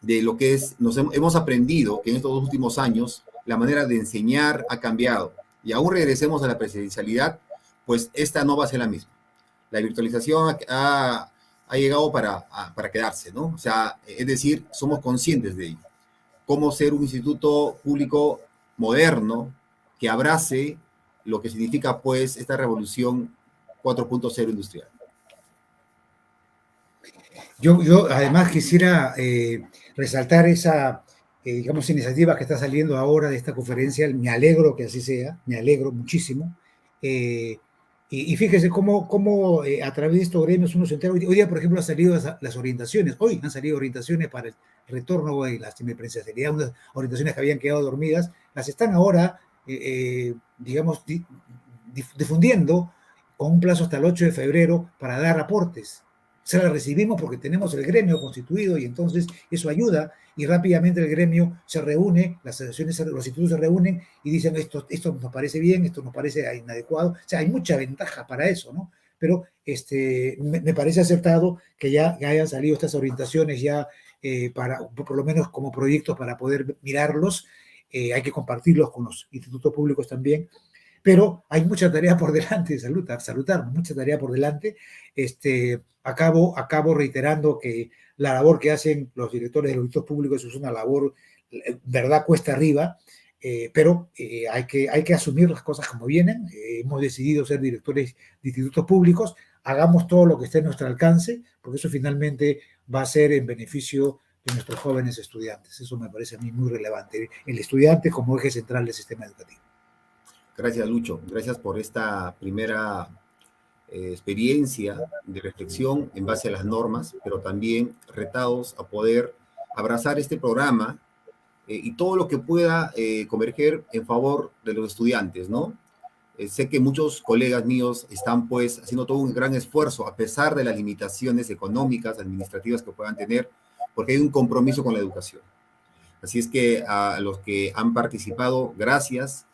Speaker 4: de lo que es, hemos aprendido que en estos últimos años la manera de enseñar ha cambiado y aún regresemos a la presencialidad, pues esta no va a ser la misma. La virtualización ha llegado para quedarse, ¿no? O sea, es decir, somos conscientes de ello. Cómo ser un instituto público moderno que abrace lo que significa, pues, esta revolución 4.0 industrial.
Speaker 3: Yo además quisiera resaltar esa, digamos, iniciativa que está saliendo ahora de esta conferencia. Me alegro que así sea, me alegro muchísimo. Y fíjese cómo a través de estos gremios uno se entera. Hoy día, por ejemplo, han salido las orientaciones. Hoy han salido orientaciones para el retorno de la semipresencialidad, unas orientaciones que habían quedado dormidas. Las están ahora, digamos, difundiendo con un plazo hasta el 8 de febrero para dar aportes. Se la recibimos porque tenemos el gremio constituido y entonces eso ayuda y rápidamente el gremio se reúne, las asociaciones, los institutos se reúnen y dicen esto nos parece bien, esto nos parece inadecuado. O sea, hay mucha ventaja para eso, ¿no? Pero me parece acertado que ya hayan salido estas orientaciones ya por lo menos como proyectos para poder mirarlos. Hay que compartirlos con los institutos públicos también. Pero hay mucha tarea por delante, salutar, mucha tarea por delante. Acabo reiterando que la labor que hacen los directores de los institutos públicos es una labor, verdad, cuesta arriba, pero hay que asumir las cosas como vienen. Hemos decidido ser directores de institutos públicos, hagamos todo lo que esté a nuestro alcance, porque eso finalmente va a ser en beneficio de nuestros jóvenes estudiantes. Eso me parece a mí muy relevante, el estudiante como eje central del sistema educativo.
Speaker 4: Gracias, Lucho. Gracias por esta primera experiencia de reflexión en base a las normas, pero también retados a poder abrazar este programa y todo lo que pueda converger en favor de los estudiantes, ¿no? Sé que muchos colegas míos están pues haciendo todo un gran esfuerzo a pesar de las limitaciones económicas, administrativas que puedan tener, porque hay un compromiso con la educación. Así es que a los que han participado, gracias.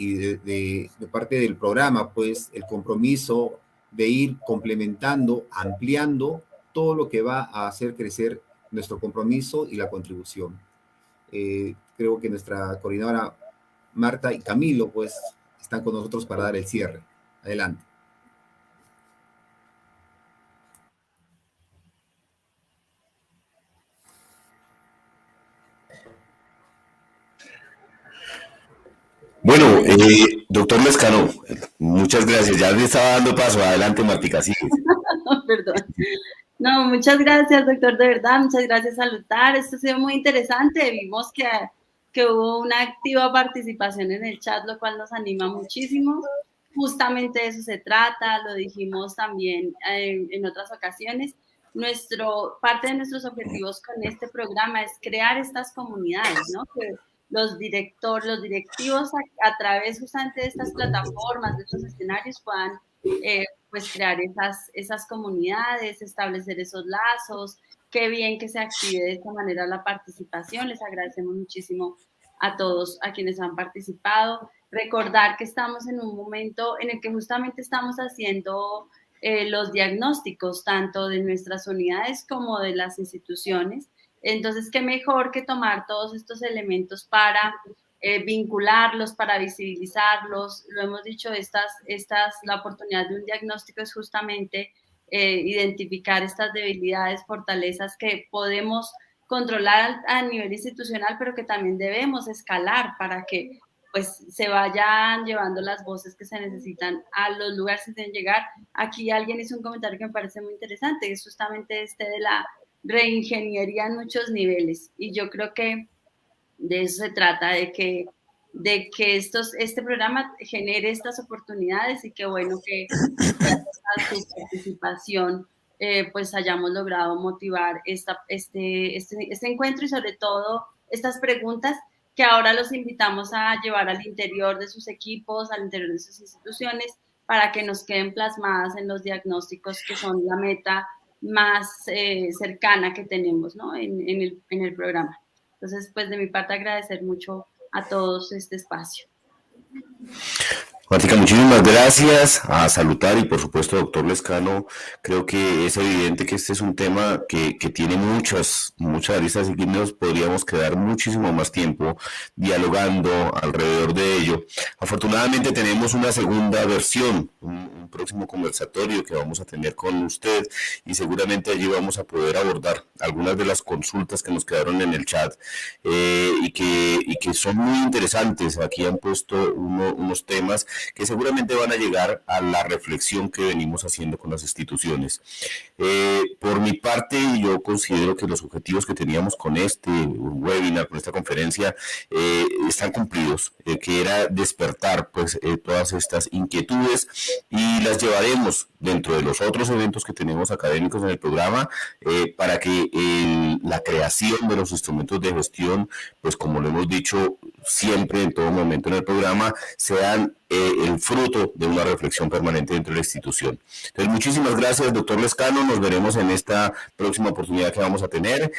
Speaker 4: Y de parte del programa, pues el compromiso de ir complementando, ampliando todo lo que va a hacer crecer nuestro compromiso y la contribución. Creo que nuestra coordinadora Marta y Camilo, pues, están con nosotros para dar el cierre. Adelante.
Speaker 2: Bueno, doctor Lescano, muchas gracias. Ya le estaba dando paso. Adelante, Martica, sigue.
Speaker 1: Perdón. No, muchas gracias, doctor, de verdad, muchas gracias, Salutar. Esto ha sido muy interesante. Vimos que hubo una activa participación en el chat, lo cual nos anima muchísimo. Justamente de eso se trata, lo dijimos también en otras ocasiones. Parte de nuestros objetivos con este programa es crear estas comunidades, ¿no? Que los directivos a través justamente de estas plataformas, de estos escenarios puedan pues crear esas comunidades, establecer esos lazos. Qué bien que se active de esta manera la participación. Les agradecemos muchísimo a todos a quienes han participado. Recordar que estamos en un momento en el que justamente estamos haciendo los diagnósticos tanto de nuestras unidades como de las instituciones. Entonces, qué mejor que tomar todos estos elementos para vincularlos, para visibilizarlos. Lo hemos dicho, la oportunidad de un diagnóstico es justamente identificar estas debilidades, fortalezas que podemos controlar a nivel institucional, pero que también debemos escalar para que pues se vayan llevando las voces que se necesitan a los lugares que deben llegar. Aquí alguien hizo un comentario que me parece muy interesante, es justamente de la reingeniería en muchos niveles, y yo creo que de eso se trata, de que este programa genere estas oportunidades y que bueno que a su participación, pues hayamos logrado motivar este encuentro y sobre todo estas preguntas que ahora los invitamos a llevar al interior de sus equipos, al interior de sus instituciones, para que nos queden plasmadas en los diagnósticos que son la meta más cercana que tenemos, ¿no? en el programa. Entonces, pues de mi parte agradecer mucho a todos este espacio.
Speaker 2: Martica, muchísimas gracias, a saludar y por supuesto, doctor Lezcano, creo que es evidente que este es un tema que tiene muchas aristas y que nos podríamos quedar muchísimo más tiempo dialogando alrededor de ello. Afortunadamente tenemos una segunda versión, un próximo conversatorio que vamos a tener con usted y seguramente allí vamos a poder abordar algunas de las consultas que nos quedaron en el chat y que son muy interesantes. Aquí han puesto unos temas que seguramente van a llegar a la reflexión que venimos haciendo con las instituciones. Por mi parte, yo considero que los objetivos que teníamos con este webinar, con esta conferencia, están cumplidos, que era despertar pues todas estas inquietudes y las llevaremos dentro de los otros eventos que tenemos académicos en el programa para que la creación de los instrumentos de gestión, pues como lo hemos dicho siempre en todo momento en el programa, sean el fruto de una reflexión permanente dentro de la institución. Entonces, muchísimas gracias, doctor Lezcano. Nos veremos en esta próxima oportunidad que vamos a tener.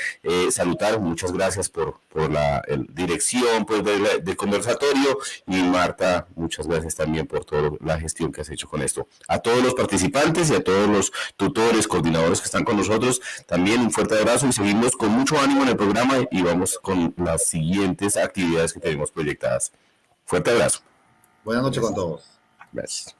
Speaker 2: Saludar, muchas gracias por la dirección pues, del conversatorio. Y Marta, muchas gracias también por toda la gestión que has hecho con esto. A todos los participantes y a todos los tutores, coordinadores que están con nosotros, también un fuerte abrazo y seguimos con mucho ánimo en el programa y vamos con las siguientes actividades que tenemos proyectadas. Fuerte abrazo.
Speaker 4: Buenas noches con todos.
Speaker 2: Gracias.